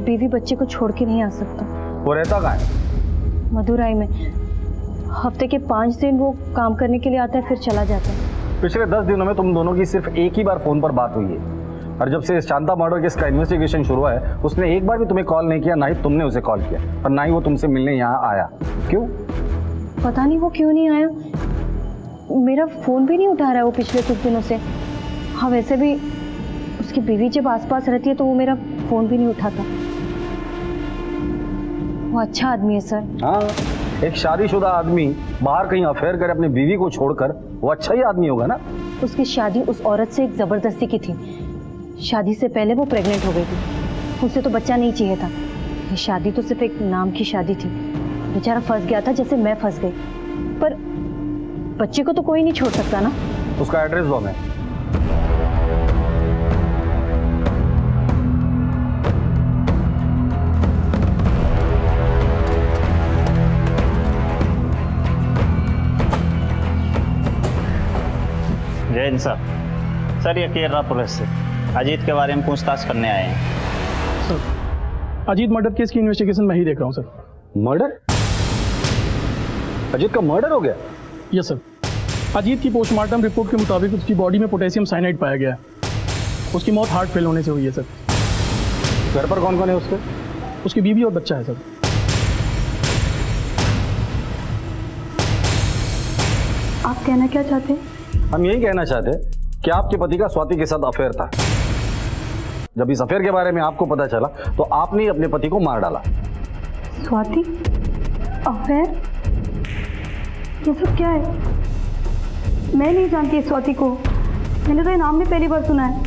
बीवी बच्चे को छोड़ के नहीं आ सकता। वो रहता कहाँ है? मदुराई में। हफ्ते के 5 दिन वो काम करने के लिए आता है, फिर चला जाता है। पिछले 10 दिनों में तुम दोनों की सिर्फ एक ही बार फोन पर बात हुई है, और जब से शांता मर्डर केस का इन्वेस्टिगेशन शुरू हुआ है उसने एक बार भी तुम्हें कॉल नहीं किया, ना ही तुमने उसे कॉल किया, और ना ही वो तुमसे मिलने यहाँ आया। क्यों? पता नहीं वो क्यों नहीं आया, मेरा फोन भी नहीं उठा रहा है वो पिछले कुछ दिनों से। हाँ, वैसे भी उसकी बीवी जब आसपास रहती है तो वो मेरा फोन भी नहीं उठाता। वो अच्छा आदमी है सर। हाँ, एक शादीशुदा आदमी बाहर कहीं अफेयर करे अपनी बीवी को छोड़कर, वो अच्छा ही आदमी होगा ना। उसकी शादी उस औरत से एक जबरदस्ती की थी। शादी से पहले वो प्रेग्नेंट हो गई थी, उसे तो बच्चा नहीं चाहिए था। ये शादी तो सिर्फ एक नाम की शादी थी। बेचारा फंस गया था जैसे मैं फंस गई, पर बच्चे को तो कोई नहीं छोड़ सकता ना। उसका एड्रेस दो हमें। जय हिंद सर, ये केरला पुलिस से अजीत के बारे में पूछताछ करने आए हैं। सर, अजीत मर्डर केस की इन्वेस्टिगेशन मैं ही देख रहा हूँ सर। मर्डर? अजीत का मर्डर हो गया? Yes sir. अजीत की पोस्टमार्टम रिपोर्ट के मुताबिक उसकी बॉडी में पोटेशियम साइनाइड पाया गया है। उसकी मौत हार्ट फेल होने से हुई है सर। घर पर कौन कौन है उसके? उसकी बीवी और बच्चा है सर। आप कहना क्या चाहते हैं? हम यही कहना चाहते हैं कि आपके पति का स्वाति के साथ अफेयर था। जब इस अफेयर के बारे में आपको पता चला तो आपने अपने पति को मार डाला। स्वाति? अफेयर? ये सब क्या है? मैं नहीं जानती इस स्वाति को, मैंने तो ये नाम भी पहली बार सुना है।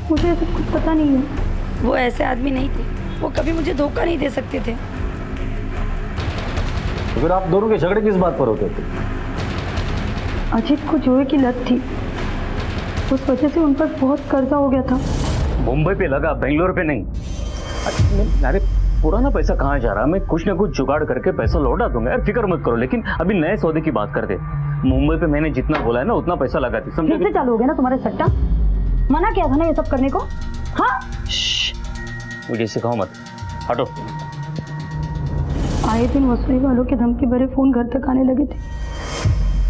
मुझे ऐसा कुछ पता नहीं है। वो ऐसे आदमी नहीं थे, वो कभी मुझे धोखा नहीं दे सकते थे। तो फिर आप दोनों के झगड़े किस बात पर होते थे? अजीत को जुए की लत थी, उस वजह से उन पर बहुत कर्जा हो गया था। मुंबई पे लगा, बेंगलोर पे नहीं। अरे पुराना पैसा कहाँ जा रहा? मैं कुछ ना कुछ जुगाड़ करके पैसा लौटा दूंगा यार, फिक्र मत करो। लेकिन अभी नए सौदे की बात करते। मुंबई पे मैंने जितना बोला है ना उतना पैसा लगा दी, समझे? फिर से चालू हो गया ना तुम्हारे सट्टा? मना किया था ना ये सब करने को। हाँ, मुझे सिखाओ मत, हटो। आए दिन वसूली वालों के धमकी भरे फोन घर तक आने लगे थे।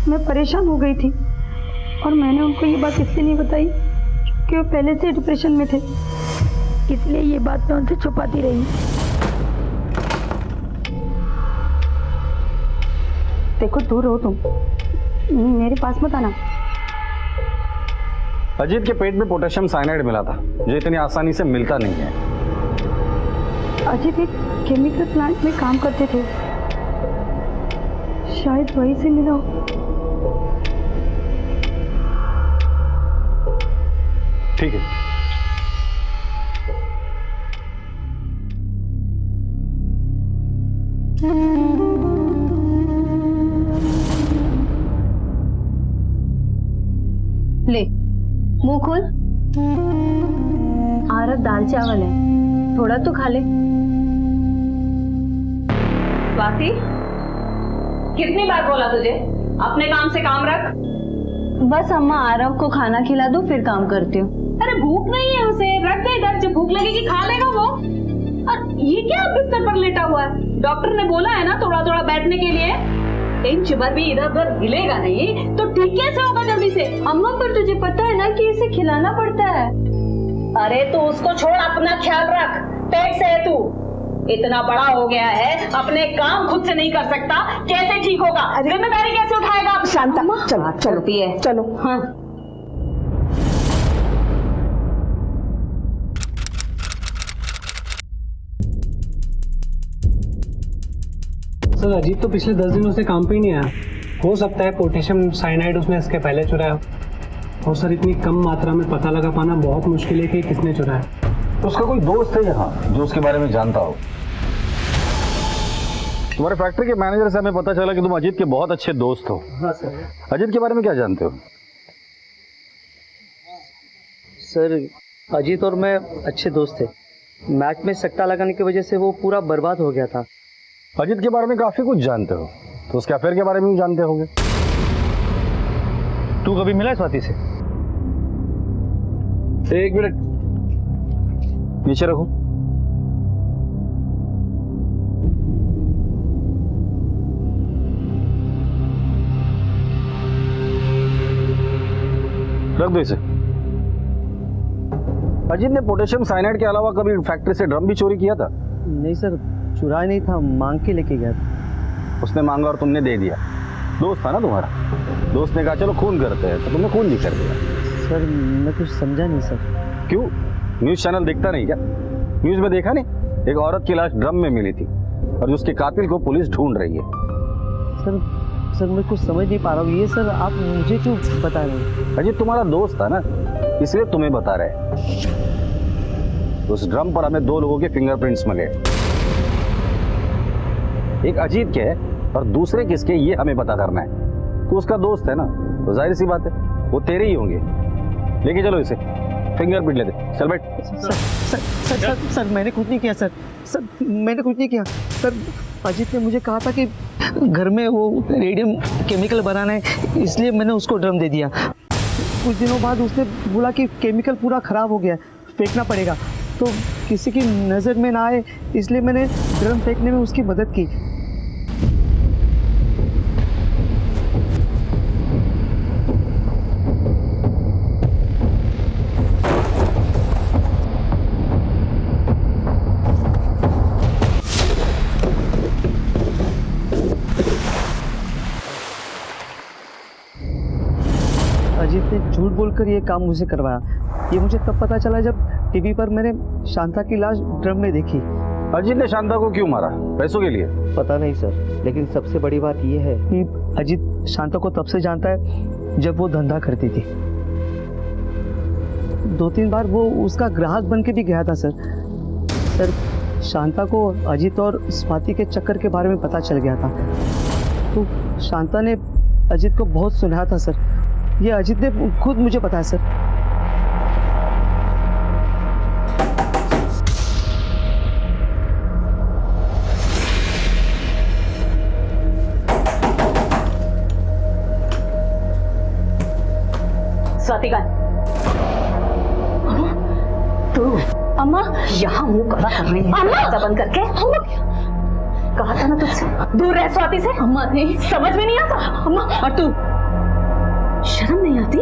मैं परेशान हो गई थी और मैंने उनको ये बात इसलिए नहीं बताई क्योंकि वो पहले से डिप्रेशन में थे, इसलिए ये बात मैं उनसे छुपाती रही। देखो, दूर रहो तुम, मेरे पास मत आना। अजीत के पेट में पोटेशियम साइनाइड मिला था, जो इतनी आसानी से मिलता नहीं है। अजीत एक केमिकल प्लांट में काम करते थे, शायद वहीं से मिला हो। ठीक है। ले, मुंह खोल। आरब दाल चावल है, थोड़ा तो खा ले। स्वाति, कितनी बार बोला तुझे अपने काम से काम रख? बस अम्मा, आरब को खाना खिला दो फिर काम करती हूँ। अरे भूख नहीं है उसे, रख दे इधर, जब भूख लगेगी खा लेगा वो। और ये क्या बिस्तर पर लेटा हुआ है? डॉक्टर ने बोला है ना थोड़ा थोड़ा बैठने के लिए। इंच भर भी इधर उधर हिलेगा नहीं तो ठीक कैसे होगा जल्दी से? अम्मा, पर तुझे पता है ना कि इसे खिलाना पड़ता है। अरे तो उसको छोड़, अपना ख्याल रख। पेट से है तू, इतना बड़ा हो गया है, अपने काम खुद से नहीं कर सकता, कैसे ठीक होगा? जिम्मेदारी कैसे उठाएगा? शांता, चलो चलती है, चलो। हाँ, सर, अजीत तो पिछले 10 दिनों से काम पे ही नहीं आया। हो सकता है पोटेशियम साइनाइड उसने इसके पहले चुराया। और सर, इतनी कम मात्रा में पता लगा पाना बहुत मुश्किल है कि किसने चुराया। तो उसका कोई दोस्त है यहाँ जो उसके बारे में जानता हो? तुम्हारे फैक्ट्री के मैनेजर से हमें पता चला कि तुम अजीत के बहुत अच्छे दोस्त हो। हाँ सर। अजीत के बारे में क्या जानते हो? सर, अजीत और मैं अच्छे दोस्त थे, मैच में सट्टा लगाने की वजह से वो पूरा बर्बाद हो गया था। अजीत के बारे में काफी कुछ जानते हो, तो उसके अफेयर के बारे में भी जानते होगे। तू कभी मिला है स्वाति से? एक मिनट नीचे रखो। रख दो इसे। अजीत ने पोटेशियम साइनाइड के अलावा कभी फैक्ट्री से ड्रम भी चोरी किया था? नहीं सर, चुराया नहीं था, मांग के लेके गया था। उसने मांगा और तुमने दे दिया। दोस्त था ना तुम्हारा, दोस्त ने कहा चलो खून करते हैं, तो तुमने खून भी कर दिया। सर मैं कुछ समझा नहीं सर। क्यों, न्यूज चैनल देखता नहीं क्या? न्यूज में देखा नहीं, एक औरत की लाश ड्रम में मिली थी और उसके कातिल को पुलिस ढूंढ रही है। सर मैं कुछ समझ नहीं पा रहा हूँ, ये सर आप मुझे क्यों बता रहे हैं? अजीत तुम्हारा दोस्त था ना, इसलिए तुम्हें बता रहे। उस ड्रम पर हमें 2 लोगों के फिंगरप्रिंट्स मिले, एक अजीत के और दूसरे किसके, ये हमें पता करना है। तो उसका दोस्त है ना, तो जाहिर सी बात है वो तेरे ही होंगे। लेके चलो इसे, फिंगरप्रिंट ले दे। चल बैठ। सर मैंने कुछ नहीं किया सर मैंने कुछ नहीं किया सर। अजीत ने मुझे कहा था कि घर में वो रेडियम केमिकल बनाना है, इसलिए मैंने उसको ड्रम दे दिया। कुछ दिनों बाद उसने बोला कि केमिकल पूरा ख़राब हो गया, फेंकना पड़ेगा, तो किसी की नज़र में ना आए इसलिए मैंने ड्रम फेंकने में उसकी मदद की। अजीत ने झूठ बोलकर ये काम मुझे करवाया। ये मुझे तब पता चला जब टीवी पर मैंने शांता की लाश ड्रम में देखी। अजीत ने शांता को क्यों मारा? पैसों के लिए? पता नहीं सर, लेकिन सबसे बड़ी बात ये है कि अजीत शांता को तब से जानता है जब वो धंधा करती थी। 2-3 बार वो उसका ग्राहक बन के भी गया था सर। शांता को अजीत और स्वाति के चक्कर के बारे में पता चल गया था, तो शांता ने अजीत को बहुत सुनाया था सर। ये अजीत ने खुद मुझे बताया सर। स्वाति का तू अम्मा यहाँ मुंह कला कर रही है? अम्मा बंद करके। कहा था ना तुझसे दूर रह स्वाति से। अम्मा नहीं, समझ में नहीं आता। अम्मा, और तू शर्म नहीं आती?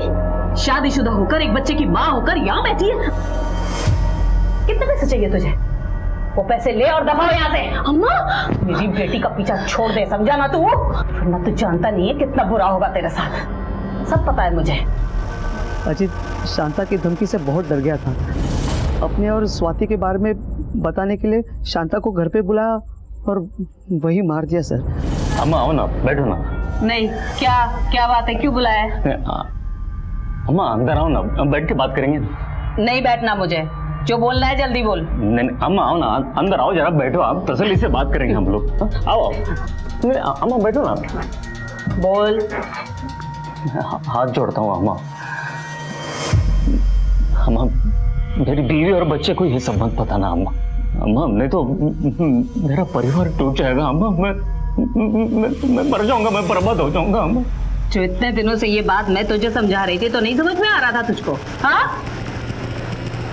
शादीशुदा होकर एक बच्चे की माँ होकर यहाँ बैठी है। कितने पैसे चाहिए तुझे? वो पैसे ले और दफा हो यहाँ से। अम्मा, मेरी बेटी का पीछा छोड़ दे, समझा ना तू? वरना तू जानता नहीं है कितना बुरा होगा तेरे साथ। सब पता है मुझे। अजीत शांता की धमकी से बहुत डर गया था। अपने और स्वाति के बारे में बताने के लिए शांता को घर पे बुलाया और वही मार दिया सर। अम्मा आओ ना, बैठो ना। नहीं, क्या बात है, क्यों बुलाया है? अम्मा अंदर आओ ना, बैठ के बात करेंगे। नहीं बैठना मुझे, जो बोलना है जल्दी बोल। नहीं अम्मा आओ ना, अंदर आओ जरा, बैठो, आप तसल्ली से बात करेंगे हम लोग। आओ अम्मा बैठो ना। बोल। हाथ जोड़ता हूँ अम्मा। अम्मा मेरी बीवी और बच्चे को ये सब मत पता ना अम्मा। अम्मा नहीं तो मेरा परिवार टूट जाएगा अम्मा। मैं मर जाऊंगा, मैं बर्बाद हो जाऊंगा अम्मा। जो इतने दिनों से ये बात मैं तुझे समझा रही थी तो नहीं समझ में आ रहा था तुझको? हाँ,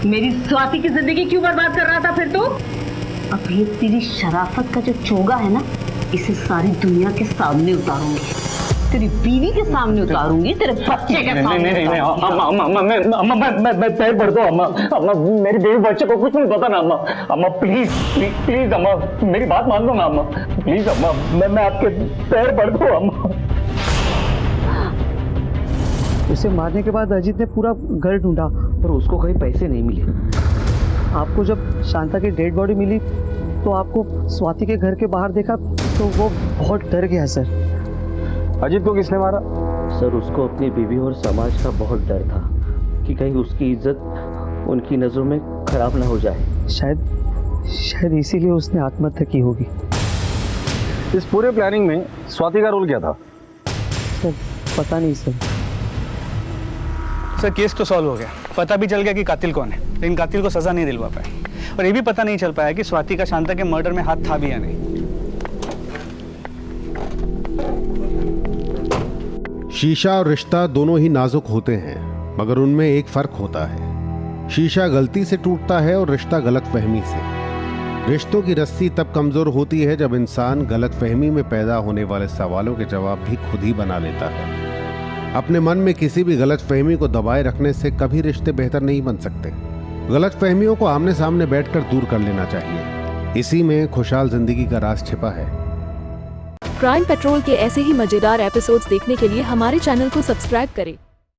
मेरी स्वाति की जिंदगी क्यों बर्बाद कर रहा था फिर तू? अब ये तेरी शराफत का जो चोगा है ना, इसे सारी दुनिया के सामने उतारूंगी, तेरी बीवी के सामने उतारूंगी, तेरे बच्चे के सामने। नहीं अम्मा मैं पैर पड़ दो अम्मा। अम्मा मेरी बेबी बच्चे को कुछ नहीं पता ना अम्मा। अम्मा प्लीज अम्मा, मेरी बात मान लो ना अम्मा, प्लीज अम्मा, मैं आपके पैर पड़ दो अम्मा। उसे मारने के बाद अजीत ने पूरा घर ढूंढा और उसको कहीं पैसे नहीं मिले। आपको जब शांता की डेड बॉडी मिली तो आपको स्वाति के घर के बाहर देखा तो वो बहुत डर गया सर। अजीत को किसने मारा? सर उसको अपनी बीवी और समाज का बहुत डर था कि कहीं उसकी इज्जत उनकी नजरों में खराब ना हो जाए। शायद इसीलिए उसने आत्महत्या की होगी। इस पूरे प्लानिंग में स्वाति का रोल क्या था? सर पता नहीं सर। सर केस तो सॉल्व हो गया, पता भी चल गया कि कातिल कौन है, लेकिन कातिल को सजा नहीं दिलवा पाए। और ये भी पता नहीं चल पाया कि स्वाति का शांता के मर्डर में हाथ था भी या नहीं। शीशा और रिश्ता दोनों ही नाजुक होते हैं, मगर उनमें एक फर्क होता है। शीशा गलती से टूटता है और रिश्ता गलतफहमी से। रिश्तों की रस्सी तब कमजोर होती है जब इंसान गलतफहमी में पैदा होने वाले सवालों के जवाब भी खुद ही बना लेता है। अपने मन में किसी भी गलतफहमी को दबाए रखने से कभी रिश्ते बेहतर नहीं बन सकते। गलतफहमियों को आमने सामने बैठकर दूर कर लेना चाहिए। इसी में खुशहाल जिंदगी का राज छिपा है। क्राइम पेट्रोल के ऐसे ही मजेदार एपिसोड्स देखने के लिए हमारे चैनल को सब्सक्राइब करें